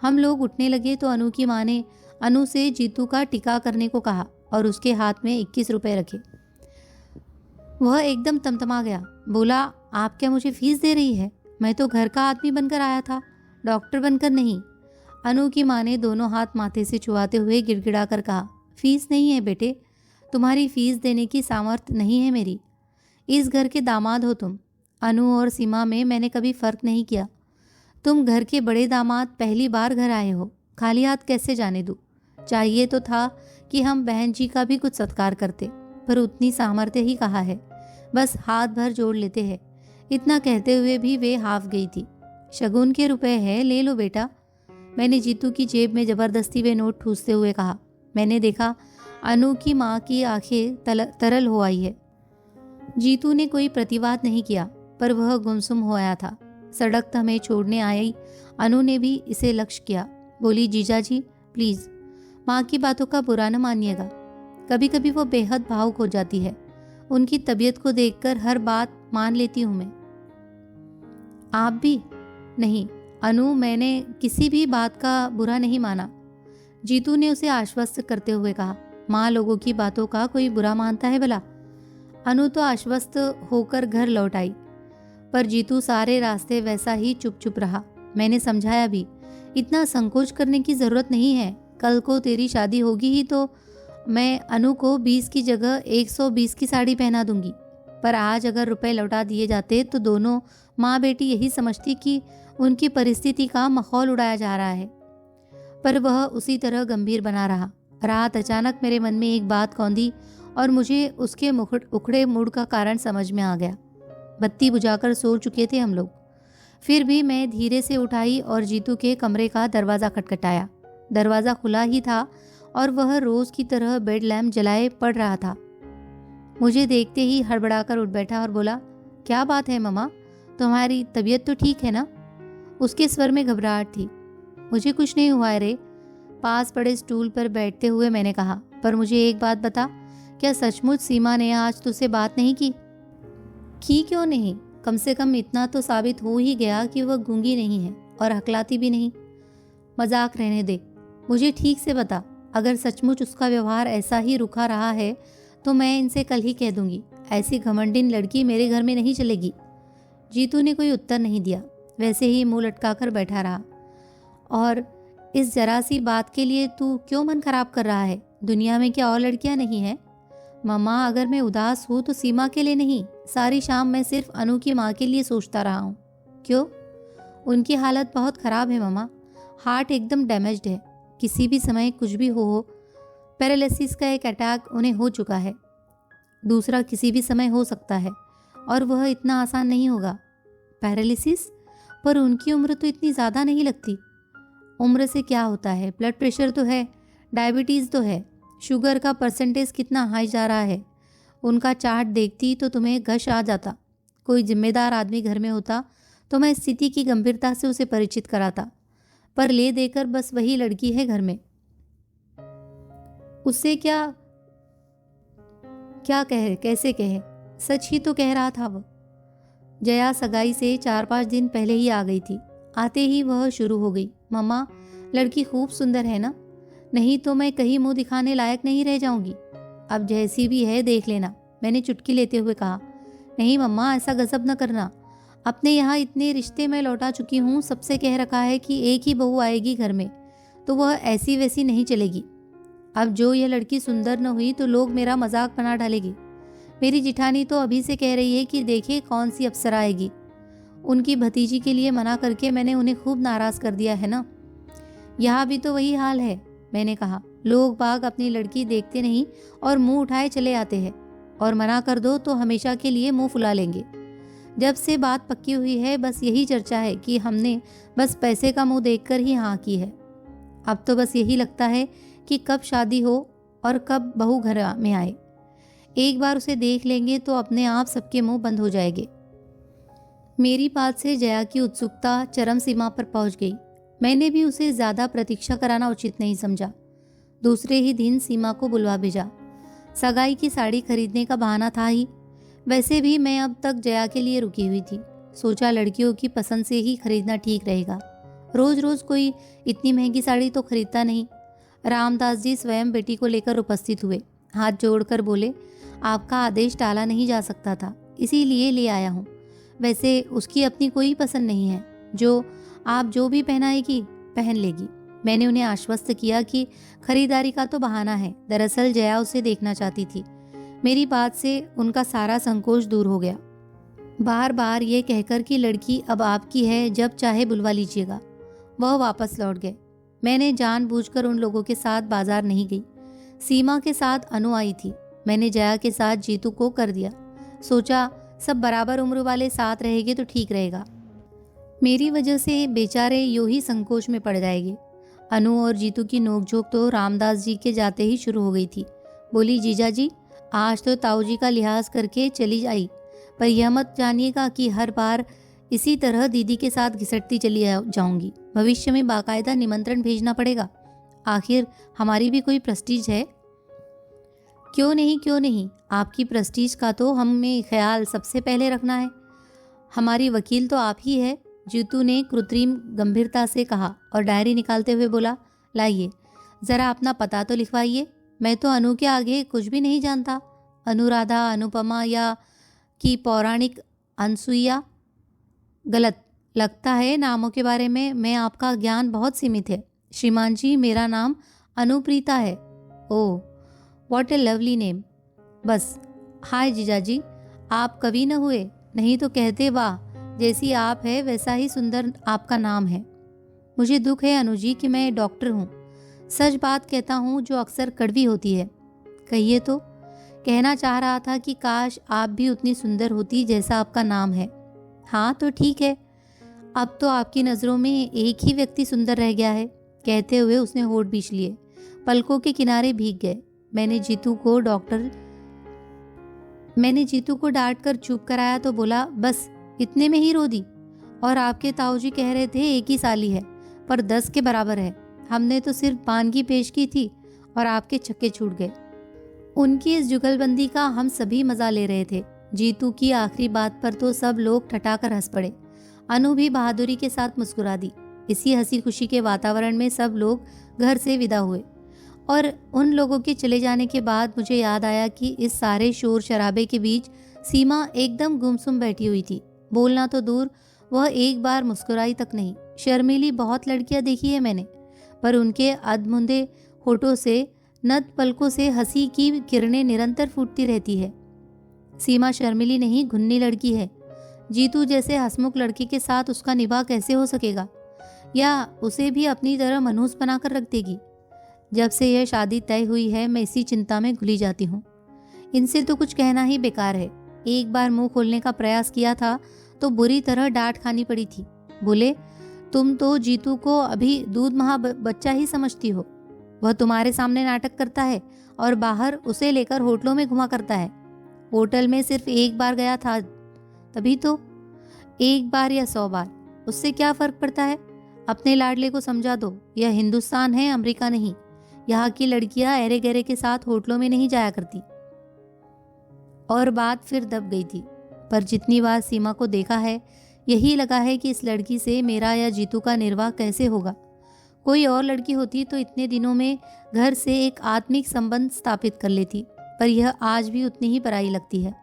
हम लोग उठने लगे तो अनु की माँ ने अनु से जीतू का टिका करने को कहा और उसके हाथ में 21 रुपए रखे। वह एकदम तमतमा गया। बोला, आप क्या मुझे फीस दे रही है? मैं तो घर का आदमी बनकर आया था, डॉक्टर बनकर नहीं। अनु की माँ ने दोनों हाथ माथे से छुआते हुए गिड़गिड़ा कर कहा, फीस नहीं है बेटे, तुम्हारी फीस देने की सामर्थ्य नहीं है मेरी। इस घर के दामाद हो तुम। अनु और सीमा में मैंने कभी फ़र्क नहीं किया। तुम घर के बड़े दामाद पहली बार घर आए हो, खाली हाथ कैसे जाने दूँ? चाहिए तो था कि हम बहन जी का भी कुछ सत्कार करते, पर उतनी सामर्थ्य ही कहा है, बस हाथ भर जोड़ लेते हैं। इतना कहते हुए भी वे हाफ गई थी। शगुन के रुपए है, ले लो बेटा, मैंने जीतू की जेब में जबरदस्ती वे नोट ठूसते हुए कहा। मैंने देखा अनु की माँ की आंखें तरल हो आई है। जीतू ने कोई प्रतिवाद नहीं किया, पर वह गुमसुम हो आया था। सड़क हमें छोड़ने आई अनु ने भी इसे लक्ष्य किया। बोली, जीजा जी प्लीज़, माँ की बातों का बुरा न मानिएगा। कभी कभी वो बेहद भावुक हो जाती है। उनकी तबीयत को देखकर हर बात मान लेती हूँ मैं। आप भी? नहीं अनु, मैंने किसी भी बात का बुरा नहीं माना, जीतू ने उसे आश्वस्त करते हुए कहा। माँ लोगों की बातों का कोई बुरा मानता है भला? अनु तो आश्वस्त होकर घर लौट आई, पर जीतू सारे रास्ते वैसा ही चुप चुप रहा। मैंने समझाया भी, इतना संकोच करने की ज़रूरत नहीं है। कल को तेरी शादी होगी ही तो मैं अनु को 20 की जगह 120 की साड़ी पहना दूंगी। पर आज अगर रुपए लौटा दिए जाते तो दोनों माँ बेटी यही समझती कि उनकी परिस्थिति का मखौल उड़ाया जा रहा है। पर वह उसी तरह गंभीर बना रहा। रात अचानक मेरे मन में एक बात कौंधी और मुझे उसके उखड़े मूड का कारण समझ में आ गया। बत्ती बुझाकर सो चुके थे हम लोग। फिर भी मैं धीरे से उठाई और जीतू के कमरे का दरवाज़ा खटखटाया। दरवाज़ा खुला ही था और वह रोज़ की तरह बेड लैम्प जलाए पड़ रहा था। मुझे देखते ही हड़बड़ाकर उठ बैठा और बोला, क्या बात है मम्मा, तुम्हारी तबीयत तो ठीक है ना? उसके स्वर में घबराहट थी। मुझे कुछ नहीं हुआ है रे, पास पड़े स्टूल पर बैठते हुए मैंने कहा। पर मुझे एक बात बता, क्या सचमुच सीमा ने आज तुझसे बात नहीं की? क्यों नहीं? कम से कम इतना तो साबित हो ही गया कि वह गूंगी नहीं है और हकलाती भी नहीं। मजाक रहने दे, मुझे ठीक से बता। अगर सचमुच उसका व्यवहार ऐसा ही रुखा रहा है तो मैं इनसे कल ही कह दूंगी। ऐसी घमंडिन लड़की मेरे घर में नहीं चलेगी। जीतू ने कोई उत्तर नहीं दिया, वैसे ही मुंह लटकाकर बैठा रहा। और इस जरा सी बात के लिए तू क्यों मन खराब कर रहा है? दुनिया में क्या और लड़कियां नहीं हैं? मम्मा, अगर मैं उदास हूँ तो सीमा के लिए नहीं, सारी शाम मैं सिर्फ अनु की माँ के लिए सोचता रहा हूँ। क्यों? उनकी हालत बहुत ख़राब है मम्मा, हार्ट एकदम डैमेज्ड है, किसी भी समय कुछ भी हो। पैरालिसिस का एक अटैक उन्हें हो चुका है, दूसरा किसी भी समय हो सकता है और वह इतना आसान नहीं होगा। पैरालिसिस? पर उनकी उम्र तो इतनी ज़्यादा नहीं लगती। उम्र से क्या होता है, ब्लड प्रेशर तो है, डायबिटीज़ तो है, शुगर का परसेंटेज कितना हाई जा रहा है। उनका चार्ट देखती तो तुम्हें गश आ जाता। कोई जिम्मेदार आदमी घर में होता तो मैं स्थिति की गंभीरता से उसे परिचित कराता। पर ले देकर बस वही लड़की है घर में। उससे क्या क्या कहे, कैसे कहे? सच ही तो कह रहा था वो। जया सगाई से 4-5 दिन पहले ही आ गई थी। आते ही वह शुरू हो गई, मम्मा लड़की खूब सुंदर है ना, नहीं तो मैं कहीं मुंह दिखाने लायक नहीं रह जाऊंगी। अब जैसी भी है देख लेना, मैंने चुटकी लेते हुए कहा। नहीं मम्मा, ऐसा गजब न करना। अपने यहाँ इतने रिश्ते में लौटा चुकी हूँ, सबसे कह रखा है कि एक ही बहू आएगी घर में, तो वह ऐसी वैसी नहीं चलेगी। अब जो यह लड़की सुंदर न हुई तो लोग मेरा मजाक बना डालेगी। मेरी जिठानी तो अभी से कह रही है कि देखे कौन सी अप्सरा आएगी। उनकी भतीजी के लिए मना करके मैंने उन्हें खूब नाराज कर दिया है ना। यहाँ भी तो वही हाल है, मैंने कहा। लोग बाग अपनी लड़की देखते नहीं और मुंह उठाए चले आते हैं, और मना कर दो तो हमेशा के लिए मुंह फुला लेंगे। जब से बात पक्की हुई है बस यही चर्चा है कि हमने बस पैसे का मुंह देखकर ही हाँ की है। अब तो बस यही लगता है कि कब शादी हो और कब बहू घर में आए। एक बार उसे देख लेंगे तो अपने आप सबके मुंह बंद हो जाएंगे। मेरी बात से जया की उत्सुकता चरम सीमा पर पहुंच गई। मैंने भी उसे ज्यादा प्रतीक्षा कराना उचित नहीं समझा। दूसरे ही दिन सीमा को बुलवा भेजा। सगाई की साड़ी खरीदने का बहाना था ही। वैसे भी मैं अब तक जया के लिए रुकी हुई थी। सोचा लड़कियों की पसंद से ही खरीदना ठीक रहेगा। रोज रोज कोई इतनी महंगी साड़ी तो खरीदता नहीं। रामदास जी स्वयं बेटी को लेकर उपस्थित हुए। हाथ जोड़कर बोले, आपका आदेश टाला नहीं जा सकता था, इसीलिए ले आया हूँ। वैसे उसकी अपनी कोई पसंद नहीं है, आप जो भी पहनाएगी पहन लेगी। मैंने उन्हें आश्वस्त किया कि खरीदारी का तो बहाना है, दरअसल जया उसे देखना चाहती थी। मेरी बात से उनका सारा संकोच दूर हो गया। बार बार ये कहकर कि लड़की अब आपकी है, जब चाहे बुलवा लीजिएगा, वह वापस लौट गए। मैंने जानबूझकर उन लोगों के साथ बाजार नहीं गई। सीमा के साथ अनु आई थी। मैंने जया के साथ जीतू को कर दिया। सोचा सब बराबर उम्र वाले साथ रहेंगे तो ठीक रहेगा। मेरी वजह से बेचारे यूं ही संकोच में पड़ जाएंगे। अनु और जीतू की नोकझोंक तो रामदास जी के जाते ही शुरू हो गई थी। बोली, जीजा जी आज तो ताऊ जी का लिहाज करके चली आई, पर यह मत जानिएगा कि हर बार इसी तरह दीदी के साथ घिसटती चली जाऊंगी। भविष्य में बाकायदा निमंत्रण भेजना पड़ेगा। आखिर हमारी भी कोई प्रेस्टीज है। क्यों नहीं, आपकी प्रेस्टीज का तो हमें ख्याल सबसे पहले रखना है। हमारी वकील तो आप ही है, जीतू ने कृत्रिम गंभीरता से कहा और डायरी निकालते हुए बोला, लाइए जरा अपना पता तो लिखवाइए। मैं तो अनु के आगे कुछ भी नहीं जानता। अनुराधा, अनुपमा या कि पौराणिक अनसुईया। गलत लगता है, नामों के बारे में मैं आपका ज्ञान बहुत सीमित है। श्रीमान जी, मेरा नाम अनुप्रीता है। ओह, व्हाट ए लवली नेम। बस हाय जीजाजी, आप कवि न हुए, नहीं तो कहते वाह, जैसी आप है वैसा ही सुंदर आपका नाम है। मुझे दुख है अनुजी कि मैं डॉक्टर हूँ। सच बात कहता हूँ जो अक्सर कड़वी होती है। कहिए तो। कहना चाह रहा था कि काश आप भी उतनी सुंदर होती जैसा आपका नाम है। हाँ तो ठीक है, अब तो आपकी नज़रों में एक ही व्यक्ति सुंदर रह गया है। कहते हुए उसने होठ बीछ लिए। पलकों के किनारे भीग गए। मैंने जीतू को डांट कर चुप कराया तो बोला, बस इतने में ही रो दी। और आपके ताऊजी कह रहे थे एक ही साली है, पर 10 के बराबर है। हमने तो सिर्फ पानगी पेश की थी और आपके छक्के छूट गए। उनकी इस जुगलबंदी का हम सभी मजा ले रहे थे। जीतू की आखिरी बात पर तो सब लोग ठठाकर हंस पड़े। अनु भी बहादुरी के साथ मुस्कुरा दी। इसी हंसी खुशी के वातावरण में सब लोग घर से विदा हुए, और उन लोगों के चले जाने के बाद मुझे याद आया कि इस सारे शोर शराबे के बीच सीमा एकदम गुमसुम बैठी हुई थी। बोलना तो दूर, वह एक बार मुस्कुराई तक नहीं। शर्मीली बहुत लड़कियां देखी है मैंने, पर उनके अधमुंदे होठों से, नद पलकों से हंसी की किरणें निरंतर फूटती रहती है। सीमा शर्मीली नहीं, घुन्नी लड़की है। जीतू जैसे हंसमुख लड़के के साथ उसका निभाव कैसे हो सकेगा, या उसे भी अपनी तरह मनहूस बनाकर रख देगी। जब से यह शादी तय हुई है मैं इसी चिंता में घुली जाती हूँ। इनसे तो कुछ कहना ही बेकार है। एक बार मुंह खोलने का प्रयास किया था तो बुरी तरह डांट खानी पड़ी थी। बोले, तुम तो जीतू को अभी दूध महा बच्चा ही समझती हो। वह तुम्हारे सामने नाटक करता है और बाहर उसे लेकर होटलों में घुमा करता है। होटल में सिर्फ एक बार गया था, तभी तो। एक बार या 100 बार, उससे क्या फर्क पड़ता है। अपने लाडले को समझा दो, यह हिंदुस्तान है, अमेरिका नहीं। यहाँ की लड़कियां अरे गहरे के साथ होटलों में नहीं जाया करती। और बात फिर दब गई थी। पर जितनी बार सीमा को देखा है, यही लगा है कि इस लड़की से मेरा या जीतू का निर्वाह कैसे होगा। कोई और लड़की होती तो इतने दिनों में घर से एक आत्मिक संबंध स्थापित कर लेती, पर यह आज भी उतनी ही पराई लगती है।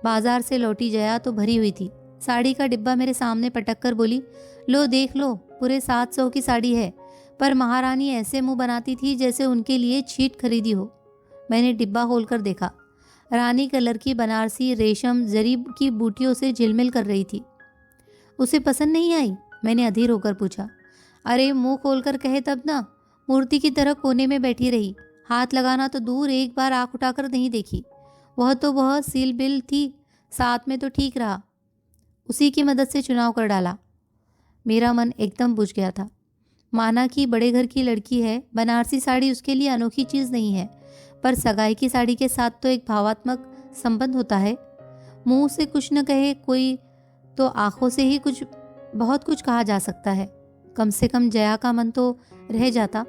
बाजार से लौटी जया तो भरी हुई थी। साड़ी का डिब्बा मेरे सामने पटक कर बोली, लो देख लो, पूरे 700 की साड़ी है। पर महारानी ऐसे मुंह बनाती थी जैसे उनके लिए छीट खरीदी हो। मैंने डिब्बा खोलकर देखा। रानी कलर की बनारसी रेशम जरी की बूटियों से झिलमिल कर रही थी। उसे पसंद नहीं आई? मैंने अधीर होकर पूछा। अरे मुंह खोलकर कहे तब ना। मूर्ति की तरह कोने में बैठी रही, हाथ लगाना तो दूर, एक बार आंख उठाकर नहीं देखी। वह सील बिल थी, साथ में तो ठीक रहा। उसी की मदद से चुनाव कर डाला। मेरा मन एकदम बुझ गया था। माना कि बड़े घर की लड़की है, बनारसी साड़ी उसके लिए अनोखी चीज़ नहीं है, पर सगाई की साड़ी के साथ तो एक भावात्मक संबंध होता है। मुंह से कुछ न कहे कोई तो आंखों से ही बहुत कुछ कहा जा सकता है। कम से कम जया का मन तो रह जाता।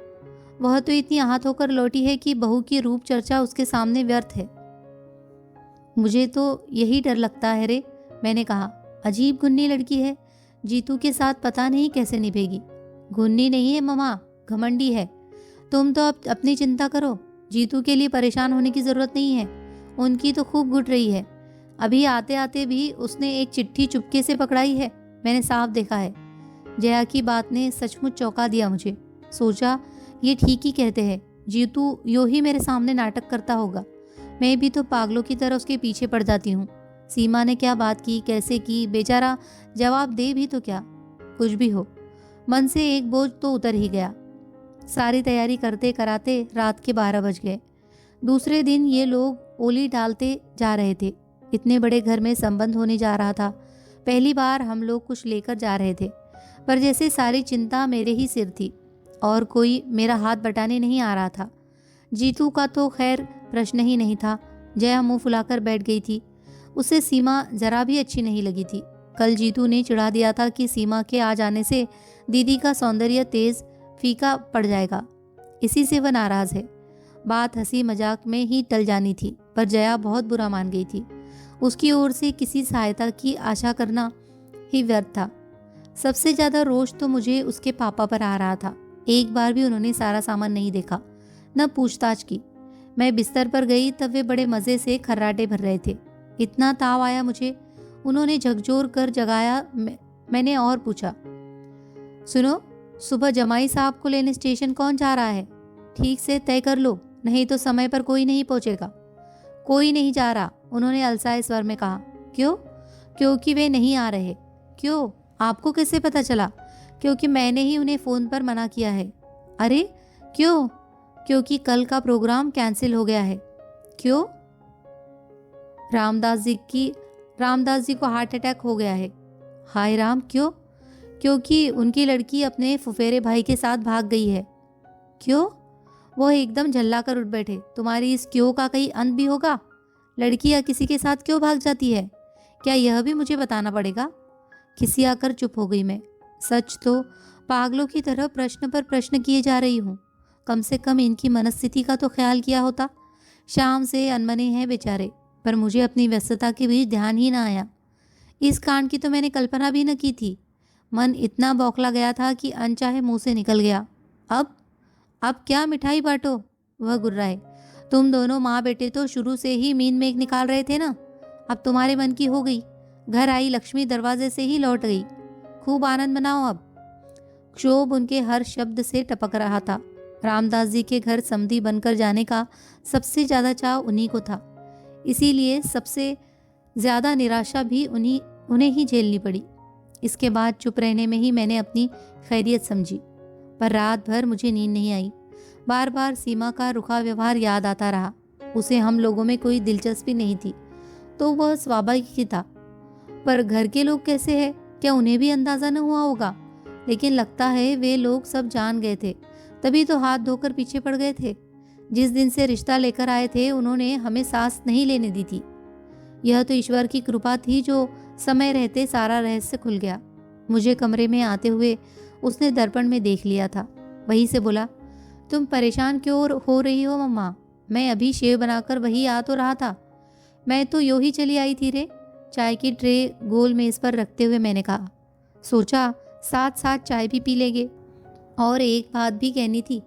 वह तो इतनी आहत होकर लौटी है कि बहू की रूप चर्चा उसके सामने व्यर्थ है। मुझे तो यही डर लगता है रे, मैंने कहा। अजीब गुन्नी लड़की है, जीतू के साथ पता नहीं कैसे निभेगी। गुन्नी नहीं है ममा, घमंडी है। तुम तो अब अपनी चिंता करो, जीतू के लिए परेशान होने की जरूरत नहीं है। उनकी तो खूब घुट रही है। अभी आते आते भी उसने एक चिट्ठी चुपके से पकड़ाई है, मैंने साफ देखा है। जया की बात ने सचमुच चौंका दिया मुझे। सोचा ये ठीक ही कहते हैं, जीतू यो ही मेरे सामने नाटक करता होगा। मैं भी तो पागलों की तरह उसके पीछे पड़ जाती हूँ। सीमा ने क्या बात की, कैसे की, बेचारा जवाब दे भी तो क्या। कुछ भी हो, मन से एक बोझ तो उतर ही गया। सारी तैयारी करते कराते रात के 12 बज गए। दूसरे दिन ये लोग ओली डालते जा रहे थे। इतने बड़े घर में संबंध होने जा रहा था। पहली बार हम लोग कुछ लेकर जा रहे थे, पर जैसे सारी चिंता मेरे ही सिर थी और कोई मेरा हाथ बटाने नहीं आ रहा था। जीतू का तो खैर प्रश्न ही नहीं था। जया मुंह फुलाकर बैठ गई थी। उसे सीमा जरा भी अच्छी नहीं लगी थी। कल जीतू ने चिढ़ा दिया था कि सीमा के आ जाने से दीदी का सौंदर्य तेज फीका पड़ जाएगा, इसी से वह नाराज है। बात हंसी मजाक में ही टल जानी थी, पर जया बहुत बुरा मान गई थी। उसकी ओर से किसी सहायता की आशा करना ही व्यर्थ था। सबसे ज्यादा रोष तो मुझे उसके पापा पर आ रहा था। एक बार भी उन्होंने सारा सामान नहीं देखा, न पूछताछ की। मैं बिस्तर पर गई तब वे बड़े मजे से खर्राटे भर रहे थे। इतना ताव आया मुझे, उन्होंने झकझोर कर जगाया। मैंने और पूछा, सुनो, सुबह जमाई साहब को लेने स्टेशन कौन जा रहा है? ठीक से तय कर लो, नहीं तो समय पर कोई नहीं पहुंचेगा। कोई नहीं जा रहा, उन्होंने अलसाए स्वर में कहा। क्यों? क्योंकि वे नहीं आ रहे। क्यों? आपको कैसे पता चला? क्योंकि मैंने ही उन्हें फ़ोन पर मना किया है। अरे क्यों? क्योंकि कल का प्रोग्राम कैंसिल हो गया है। क्यों? रामदास जी को हार्ट अटैक हो गया है। हाय राम, क्यों? क्योंकि उनकी लड़की अपने फुफेरे भाई के साथ भाग गई है। क्यों? वो एकदम झल्ला कर उठ बैठे। तुम्हारी इस क्यों का कहीं अंत भी होगा? लड़कियां किसी के साथ क्यों भाग जाती है? क्या यह भी मुझे बताना पड़ेगा? किसी आकर चुप हो गई मैं। सच तो पागलों की तरह प्रश्न पर प्रश्न किए जा रही हूँ। कम से कम इनकी मनस्थिति का तो ख्याल किया होता। शाम से अनमने हैं बेचारे, पर मुझे अपनी व्यस्तता के बीच ध्यान ही ना आया। इस कांड की तो मैंने कल्पना भी न की थी। मन इतना बौखला गया था कि अनचाहे मुंह से निकल गया। अब क्या मिठाई बांटो? वह गुर्राए। तुम दोनों माँ बेटे तो शुरू से ही मीन मेघ निकाल रहे थे ना। अब तुम्हारे मन की हो गई। घर आई लक्ष्मी दरवाजे से ही लौट गई। खूब आनंद मनाओ अब। क्षोभ उनके हर शब्द से टपक रहा था। रामदास जी के घर समधी बनकर जाने का सबसे ज्यादा चाव उन्हीं को था, इसीलिए सबसे ज्यादा निराशा भी उन्हें ही झेलनी पड़ी। इसके बाद चुप रहने में ही मैंने अपनी खैरियत समझी, पर रात भर मुझे नींद नहीं आई। बार बार सीमा का रुखा व्यवहार याद आता रहा। उसे हम लोगों में कोई दिलचस्पी नहीं थी तो वह स्वाभाविक ही था, पर घर के लोग कैसे हैं, क्या उन्हें भी अंदाजा न हुआ होगा? लेकिन लगता है वे लोग सब जान गए थे, तभी तो हाथ धोकर पीछे पड़ गए थे। जिस दिन से रिश्ता लेकर आए थे उन्होंने हमें सांस नहीं लेने दी थी। यह तो ईश्वर की कृपा थी जो समय रहते सारा रहस्य खुल गया। मुझे कमरे में आते हुए उसने दर्पण में देख लिया था। वहीं से बोला, तुम परेशान क्यों हो रही हो मम्मा? मैं अभी शेव बनाकर वही आ तो रहा था। मैं तो यूं ही चली आई थी रे। चाय की ट्रे गोल मेज पर रखते हुए मैंने कहा। सोचा साथ साथ चाय भी पी लेंगे। और एक बात भी कहनी थी।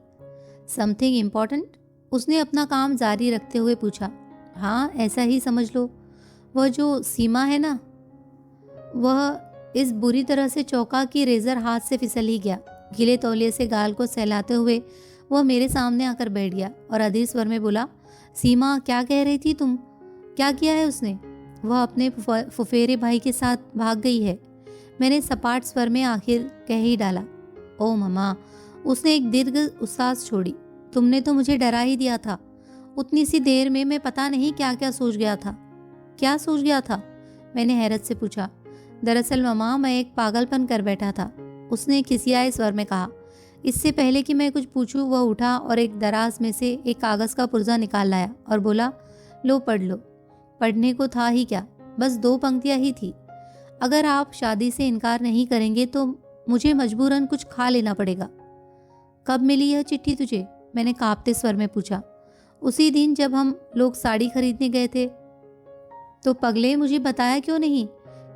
Something important? उसने अपना काम जारी रखते हुए पूछा। हाँ, ऐसा ही समझ लो। वह जो सीमा है ना, वह इस बुरी तरह से चौंका कि रेजर हाथ से फिसल ही गया। गीले तौलिए से गाल को सहलाते हुए वह मेरे सामने आकर बैठ गया और अधीर स्वर में बोला, सीमा क्या कह रही थी तुम? क्या किया है उसने? वह अपने फुफेरे भाई के साथ भाग गई है। मैंने सपाट स्वर में आखिर कह ही डाला। ओ मम्मा, उसने एक दीर्घ उच्छ्वास छोड़ी। तुमने तो मुझे डरा ही दिया था। उतनी सी देर में मैं पता नहीं क्या क्या सोच गया था। क्या सोच गया था? मैंने हैरत से पूछा। दरअसल मम्मा, मैं एक पागलपन कर बैठा था, उसने खिसियाए स्वर में कहा। इससे पहले कि मैं कुछ पूछूं, वह उठा और एक दराज में से एक कागज का पुर्जा निकाल लाया और बोला, लो पढ़ लो। पढ़ने को था ही क्या, बस 2 पंक्तियां ही थी। अगर आप शादी से इनकार नहीं करेंगे तो मुझे मजबूरन कुछ खा लेना पड़ेगा। कब मिली यह चिट्ठी तुझे? मैंने कांपते स्वर में पूछा। उसी दिन जब हम लोग साड़ी खरीदने गए थे। तो पगले, मुझे बताया क्यों नहीं?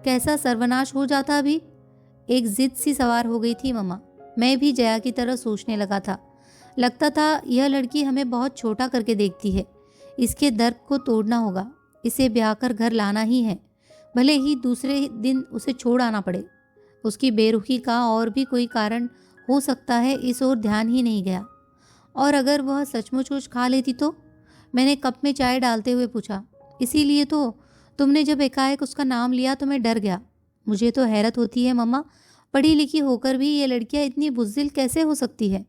कैसा सर्वनाश हो जाता अभी। एक जिद सी सवार हो गई थी मम्मा। मैं भी जया की तरह सोचने लगा था। लगता था यह लड़की हमें बहुत छोटा करके देखती है। इसके दर्द को तोड़ना होगा। इसे ब्याह कर घर लाना ही है, भले ही दूसरे दिन उसे छोड़ आना पड़े। उसकी बेरुखी का और भी कोई कारण हो सकता है, इस ओर ध्यान ही नहीं गया। और अगर वह सचमुच कुछ खा लेती तो? मैंने कप में चाय डालते हुए पूछा। इसीलिए तो तुमने जब एकाएक उसका नाम लिया तो मैं डर गया। मुझे तो हैरत होती है मम्मा, पढ़ी लिखी होकर भी ये लड़कियां इतनी बुज़दिल कैसे हो सकती है?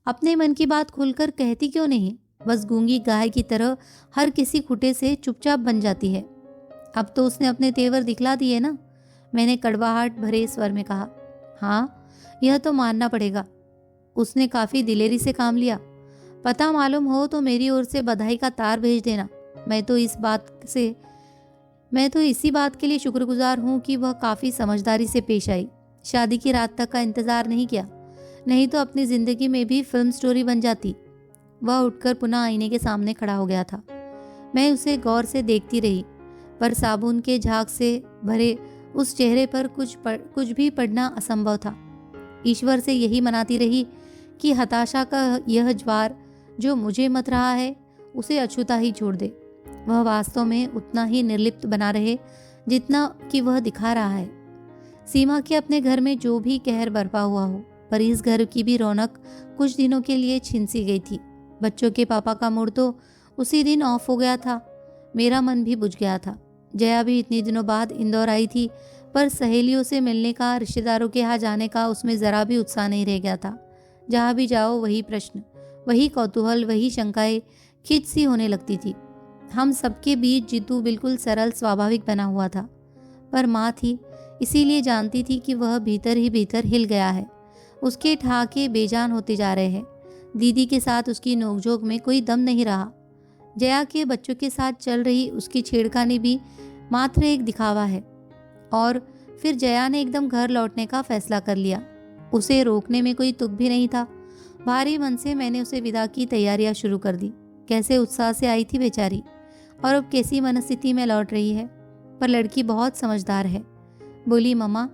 अपने मन की बात खुलकर कहती क्यों नहीं? बस गूंगी गाय की तरह हर किसी खुटे से चुपचाप बन जाती है। अब तो उसने अपने तेवर दिखला दिए ना, मैंने कड़वाहट भरे स्वर में कहा। हाँ, यह तो मानना पड़ेगा। उसने काफ़ी दिलेरी से काम लिया। पता मालूम हो तो मेरी ओर से बधाई का तार भेज देना। मैं तो इसी बात के लिए शुक्रगुजार हूँ कि वह काफ़ी समझदारी से पेश आई। शादी की रात तक का इंतज़ार नहीं किया, नहीं तो अपनी ज़िंदगी में भी फिल्म स्टोरी बन जाती। वह उठकर पुनः आईने के सामने खड़ा हो गया था। मैं उसे गौर से देखती रही, पर साबुन के झाग से भरे उस चेहरे पर कुछ भी पढ़ना असंभव था। ईश्वर से यही मनाती रही कि हताशा का यह ज्वार जो मुझे मत रहा है, उसे अछूता ही छोड़ दे। वह वास्तव में उतना ही निर्लिप्त बना रहे जितना कि वह दिखा रहा है। सीमा के अपने घर में जो भी कहर बरपा हुआ हो, पर इस घर की भी रौनक कुछ दिनों के लिए छिन सी गई थी। बच्चों के पापा का मूड तो उसी दिन ऑफ हो गया था। मेरा मन भी बुझ गया था। जया भी इतने दिनों बाद इंदौर आई थी, पर सहेलियों से मिलने का, रिश्तेदारों के यहाँ जाने का उसमें ज़रा भी उत्साह नहीं रह गया था। जहाँ भी जाओ वही प्रश्न, वही कौतूहल, वही शंकाएं खिंच सी होने लगती थी। हम सबके बीच जीतू बिल्कुल सरल स्वाभाविक बना हुआ था, पर माँ थी, इसीलिए जानती थी कि वह भीतर ही भीतर हिल गया है। उसके ठहाके बेजान होते जा रहे हैं। दीदी के साथ उसकी नोकझोंक में कोई दम नहीं रहा। जया के बच्चों के साथ चल रही उसकी छेड़खानी भी मात्र एक दिखावा है। और फिर जया ने एकदम घर लौटने का फैसला कर लिया। उसे रोकने में कोई तुक भी नहीं था। भारी मन से मैंने उसे विदा की तैयारियां शुरू कर दी। कैसे उत्साह से आई थी बेचारी, और अब कैसी मनस्थिति में लौट रही है। पर लड़की बहुत समझदार है। बोली, मम्मा,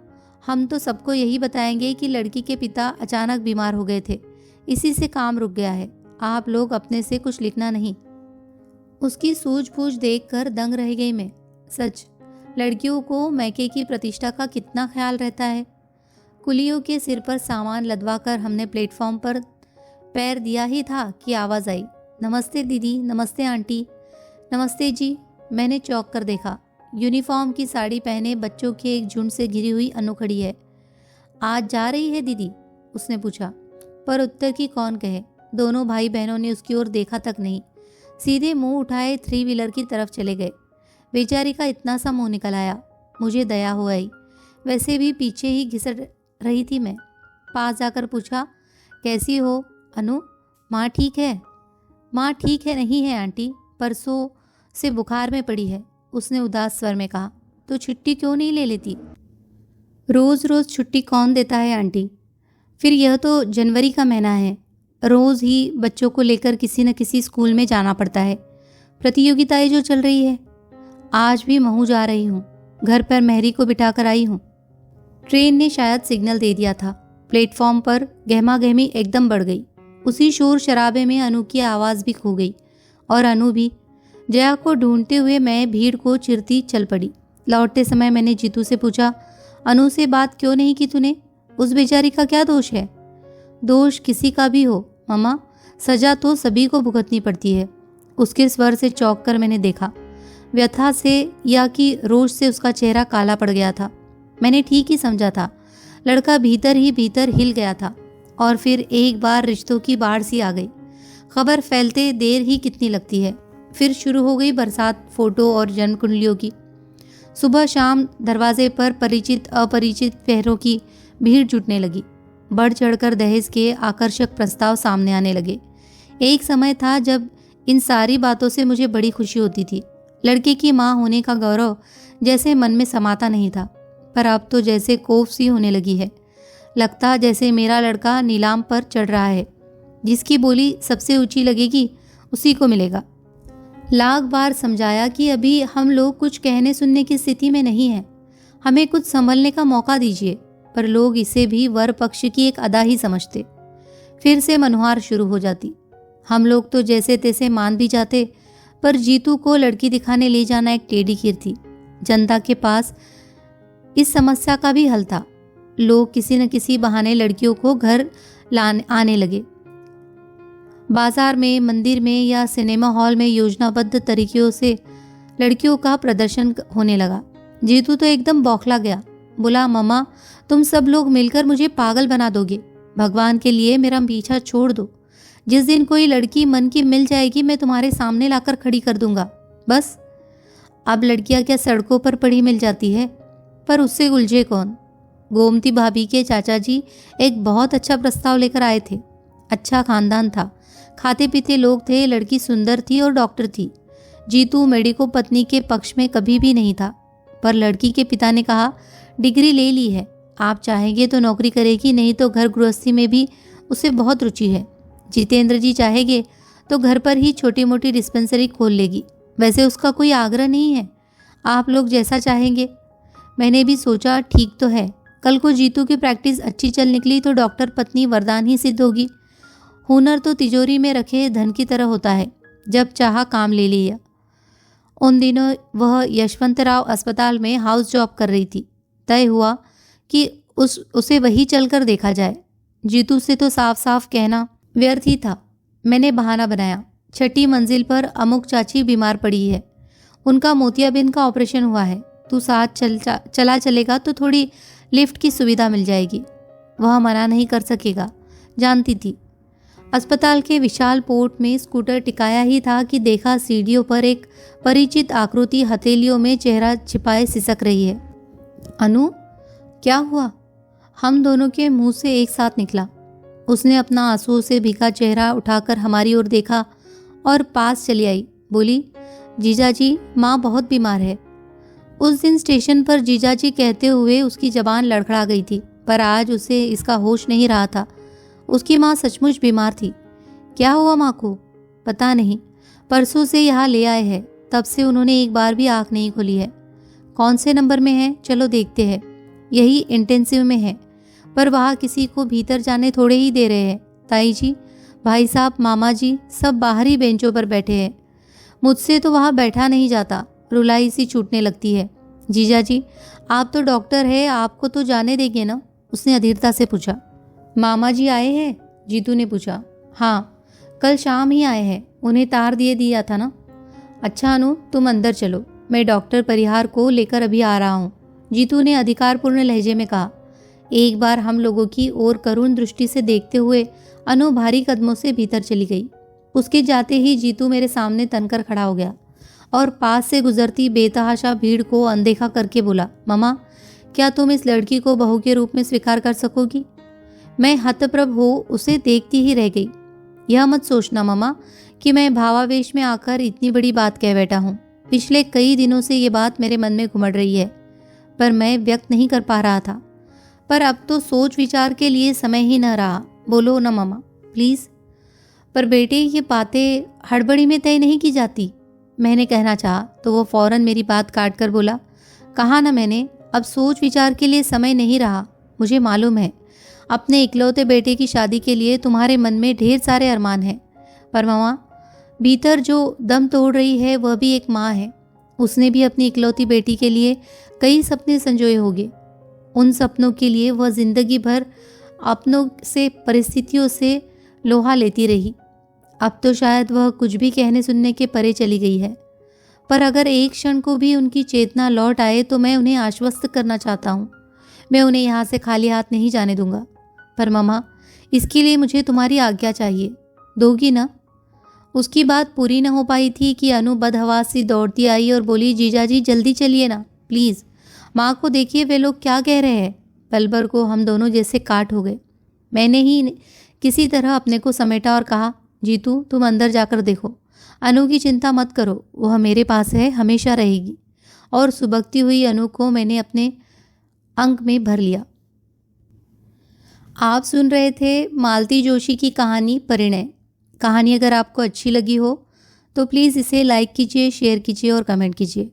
हम तो सबको यही बताएंगे कि लड़की के पिता अचानक बीमार हो गए थे, इसी से काम रुक गया है। आप लोग अपने से कुछ लिखना नहीं। उसकी सूझबूझ देखकर दंग रह गई मैं। सच, लड़कियों को मैके की प्रतिष्ठा का कितना ख्याल रहता है। कुलियों के सिर पर सामान लदवा कर हमने प्लेटफॉर्म पर पैर दिया ही था कि आवाज़ आई, नमस्ते दीदी, नमस्ते आंटी। नमस्ते जी। मैंने चौंक कर देखा। यूनिफॉर्म की साड़ी पहने बच्चों के एक झुंड से घिरी हुई अनु खड़ी है। आज जा रही है दीदी? उसने पूछा, पर उत्तर की कौन कहे। दोनों भाई बहनों ने उसकी ओर देखा तक नहीं, सीधे मुंह उठाए 3 व्हीलर की तरफ चले गए। बेचारी का इतना सा मुंह निकल आया। मुझे दया हो आई। वैसे भी पीछे ही घिसट रही थी मैं। पास जाकर पूछा, कैसी हो अनु? माँ ठीक है? माँ ठीक है नहीं है आंटी, परसों से बुखार में पड़ी है, उसने उदास स्वर में कहा। तो छुट्टी क्यों नहीं ले लेती? रोज़ रोज़ छुट्टी कौन देता है आंटी? फिर यह तो जनवरी का महीना है, रोज़ ही बच्चों को लेकर किसी न किसी स्कूल में जाना पड़ता है। प्रतियोगिताएं जो चल रही है, आज भी महू जा रही हूँ, घर पर मेहरी को बिठा कर आई हूँ। ट्रेन ने शायद सिग्नल दे दिया था। प्लेटफॉर्म पर गहमा गहमी एकदम बढ़ गई। उसी शोर शराबे में अनु की आवाज़ भी खो गई और अनु भी। जया को ढूंढते हुए मैं भीड़ को चिरती चल पड़ी। लौटते समय मैंने जीतू से पूछा, अनु से बात क्यों नहीं की तूने? उस बेचारी का क्या दोष है? दोष किसी का भी हो मम्मा, सजा तो सभी को भुगतनी पड़ती है। उसके स्वर से चौंक कर मैंने देखा। व्यथा से या कि रोष से उसका चेहरा काला पड़ गया था। मैंने ठीक ही समझा था। लड़का भीतर ही भीतर हिल गया था और फिर एक बार रिश्तों की बाढ़ सी आ गई। खबर फैलते देर ही कितनी लगती है। फिर शुरू हो गई बरसात फोटो और जन्म कुंडलियों की। सुबह शाम दरवाजे पर परिचित अपरिचित पैरों की भीड़ जुटने लगी। बढ़ चढ़कर दहेज के आकर्षक प्रस्ताव सामने आने लगे। एक समय था जब इन सारी बातों से मुझे बड़ी खुशी होती थी। लड़के की माँ होने का गौरव जैसे मन में समाता नहीं था, पर अब तो जैसे कोफ सी होने लगी है। लगता जैसे मेरा लड़का नीलाम पर चढ़ रहा है। जिसकी बोली सबसे ऊंची लगेगी उसी को मिलेगा। लाख बार समझाया कि अभी हम लोग कुछ कहने सुनने की स्थिति में नहीं हैं, हमें कुछ संभलने का मौका दीजिए, पर लोग इसे भी वर पक्ष की एक अदा ही समझते। फिर से मनुहार शुरू हो जाती। हम लोग तो जैसे तैसे मान भी जाते, पर जीतू को लड़की दिखाने ले जाना एक टेढ़ी खीर थी। जनता के पास इस समस्या का भी हल था। लोग किसी न किसी बहाने लड़कियों को घर लाने आने लगे। बाजार में, मंदिर में या सिनेमा हॉल में योजनाबद्ध तरीकों से लड़कियों का प्रदर्शन होने लगा। जीतू तो एकदम बौखला गया। बोला, मम्मा तुम सब लोग मिलकर मुझे पागल बना दोगे। भगवान के लिए मेरा पीछा छोड़ दो। जिस दिन कोई लड़की मन की मिल जाएगी मैं तुम्हारे सामने लाकर खड़ी कर दूंगा। बस। अब लड़कियां क्या सड़कों पर पड़ी मिल जाती है, पर उससे उलझे कौन? गोमती भाभी के चाचा जी एक बहुत अच्छा प्रस्ताव लेकर आए थे। अच्छा खानदान था, खाते पीते लोग थे, लड़की सुंदर थी और डॉक्टर थी। जीतू मेडिको पत्नी के पक्ष में कभी भी नहीं था, पर लड़की के पिता ने कहा, डिग्री ले ली है, आप चाहेंगे तो नौकरी करेगी, नहीं तो घर गृहस्थी में भी उसे बहुत रुचि है। जितेंद्र जी चाहेंगे तो घर पर ही छोटी मोटी डिस्पेंसरी खोल लेगी। वैसे उसका कोई आग्रह नहीं है, आप लोग जैसा चाहेंगे। मैंने भी सोचा ठीक तो है, कल को जीतू की प्रैक्टिस अच्छी चल निकली तो डॉक्टर पत्नी वरदान ही सिद्ध होगी। हुनर तो तिजोरी में रखे धन की तरह होता है, जब चाहा काम ले लिया। उन दिनों वह यशवंतराव अस्पताल में हाउस जॉब कर रही थी। तय हुआ कि उसे वही चलकर देखा जाए। जीतू से तो साफ साफ कहना व्यर्थ ही था। मैंने बहाना बनाया, 6ठी मंजिल पर अमुक चाची बीमार पड़ी है, उनका मोतियाबिंद का ऑपरेशन हुआ है, तू साथ चला चलेगा तो थोड़ी लिफ्ट की सुविधा मिल जाएगी। वह मना नहीं कर सकेगा, जानती थी। अस्पताल के विशाल पोर्ट में स्कूटर टिकाया ही था कि देखा सीढ़ियों पर एक परिचित आकृति हथेलियों में चेहरा छिपाए सिसक रही है। अनु, क्या हुआ? हम दोनों के मुंह से एक साथ निकला। उसने अपना आंसुओं से भीगा चेहरा उठाकर हमारी ओर देखा और पास चली आई। बोली, जीजाजी माँ बहुत बीमार है। उस दिन स्टेशन पर जीजाजी कहते हुए उसकी जबान लड़खड़ा गई थी, पर आज उसे इसका होश नहीं रहा था। उसकी माँ सचमुच बीमार थी। क्या हुआ माँ को? पता नहीं, परसों से यहाँ ले आए हैं, तब से उन्होंने एक बार भी आँख नहीं खोली है। कौन से नंबर में है? चलो देखते हैं। यही इंटेंसिव में है, पर वहाँ किसी को भीतर जाने थोड़े ही दे रहे हैं। ताई जी, भाई साहब, मामा जी सब बाहरी बेंचों पर बैठे हैं। मुझसे तो वहाँ बैठा नहीं जाता, रुलाई सी छूटने लगती है। जीजाजी, आप तो डॉक्टर है, आपको तो जाने देंगे ना? उसने अधीरता से पूछा। मामा जी आए हैं? जीतू ने पूछा। हाँ, कल शाम ही आए हैं, उन्हें तार दिया था ना। अच्छा अनु, तुम अंदर चलो, मैं डॉक्टर परिहार को लेकर अभी आ रहा हूँ, जीतू ने अधिकारपूर्ण लहजे में कहा। एक बार हम लोगों की ओर करुण दृष्टि से देखते हुए अनु भारी कदमों से भीतर चली गई। उसके जाते ही जीतू मेरे सामने तनकर खड़ा हो गया और पास से गुजरती बेतहाशा भीड़ को अनदेखा करके बोला, ममा क्या तुम इस लड़की को बहू के रूप में स्वीकार कर सकोगी? मैं हतप्रभ हो उसे देखती ही रह गई। यह मत सोचना ममा कि मैं भावावेश में आकर इतनी बड़ी बात कह बैठा हूँ। पिछले कई दिनों से ये बात मेरे मन में घुमड़ रही है, पर मैं व्यक्त नहीं कर पा रहा था। पर अब तो सोच विचार के लिए समय ही न रहा। बोलो ना मामा, प्लीज़। पर बेटे, ये बातें हड़बड़ी में तय नहीं की जाती। मैंने कहना चाहा तो वो फौरन मेरी बात काट कर बोला, कहा ना मैंने, अब सोच विचार के लिए समय नहीं रहा। मुझे मालूम है अपने इकलौते बेटे की शादी के लिए तुम्हारे मन में ढेर सारे अरमान हैं, पर मामा, भीतर जो दम तोड़ रही है वह भी एक माँ है। उसने भी अपनी इकलौती बेटी के लिए कई सपने संजोए होंगे। उन सपनों के लिए वह जिंदगी भर अपनों से, परिस्थितियों से लोहा लेती रही। अब तो शायद वह कुछ भी कहने सुनने के परे चली गई है, पर अगर एक क्षण को भी उनकी चेतना लौट आए तो मैं उन्हें आश्वस्त करना चाहता हूँ। मैं उन्हें यहाँ से खाली हाथ नहीं जाने दूंगा। पर मामा, इसके लिए मुझे तुम्हारी आज्ञा चाहिए, दोगी ना? उसकी बात पूरी न हो पाई थी कि अनु बदहवास सी दौड़ती आई और बोली, जीजाजी जल्दी चलिए ना प्लीज़, माँ को देखिए वे लोग क्या कह रहे हैं। पल भर को हम दोनों जैसे काट हो गए। मैंने ही किसी तरह अपने को समेटा और कहा, जीतू तुम अंदर जाकर देखो, अनु की चिंता मत करो, वह मेरे पास है, हमेशा रहेगी। और सुबकती हुई अनु को मैंने अपने अंक में भर लिया। आप सुन रहे थे मालती जोशी की कहानी परिणय। कहानी अगर आपको अच्छी लगी हो तो प्लीज़ इसे लाइक कीजिए, शेयर कीजिए और कमेंट कीजिए,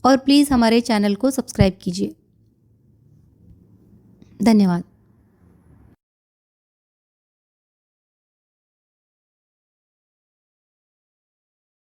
और प्लीज़ हमारे चैनल को सब्सक्राइब कीजिए। धन्यवाद।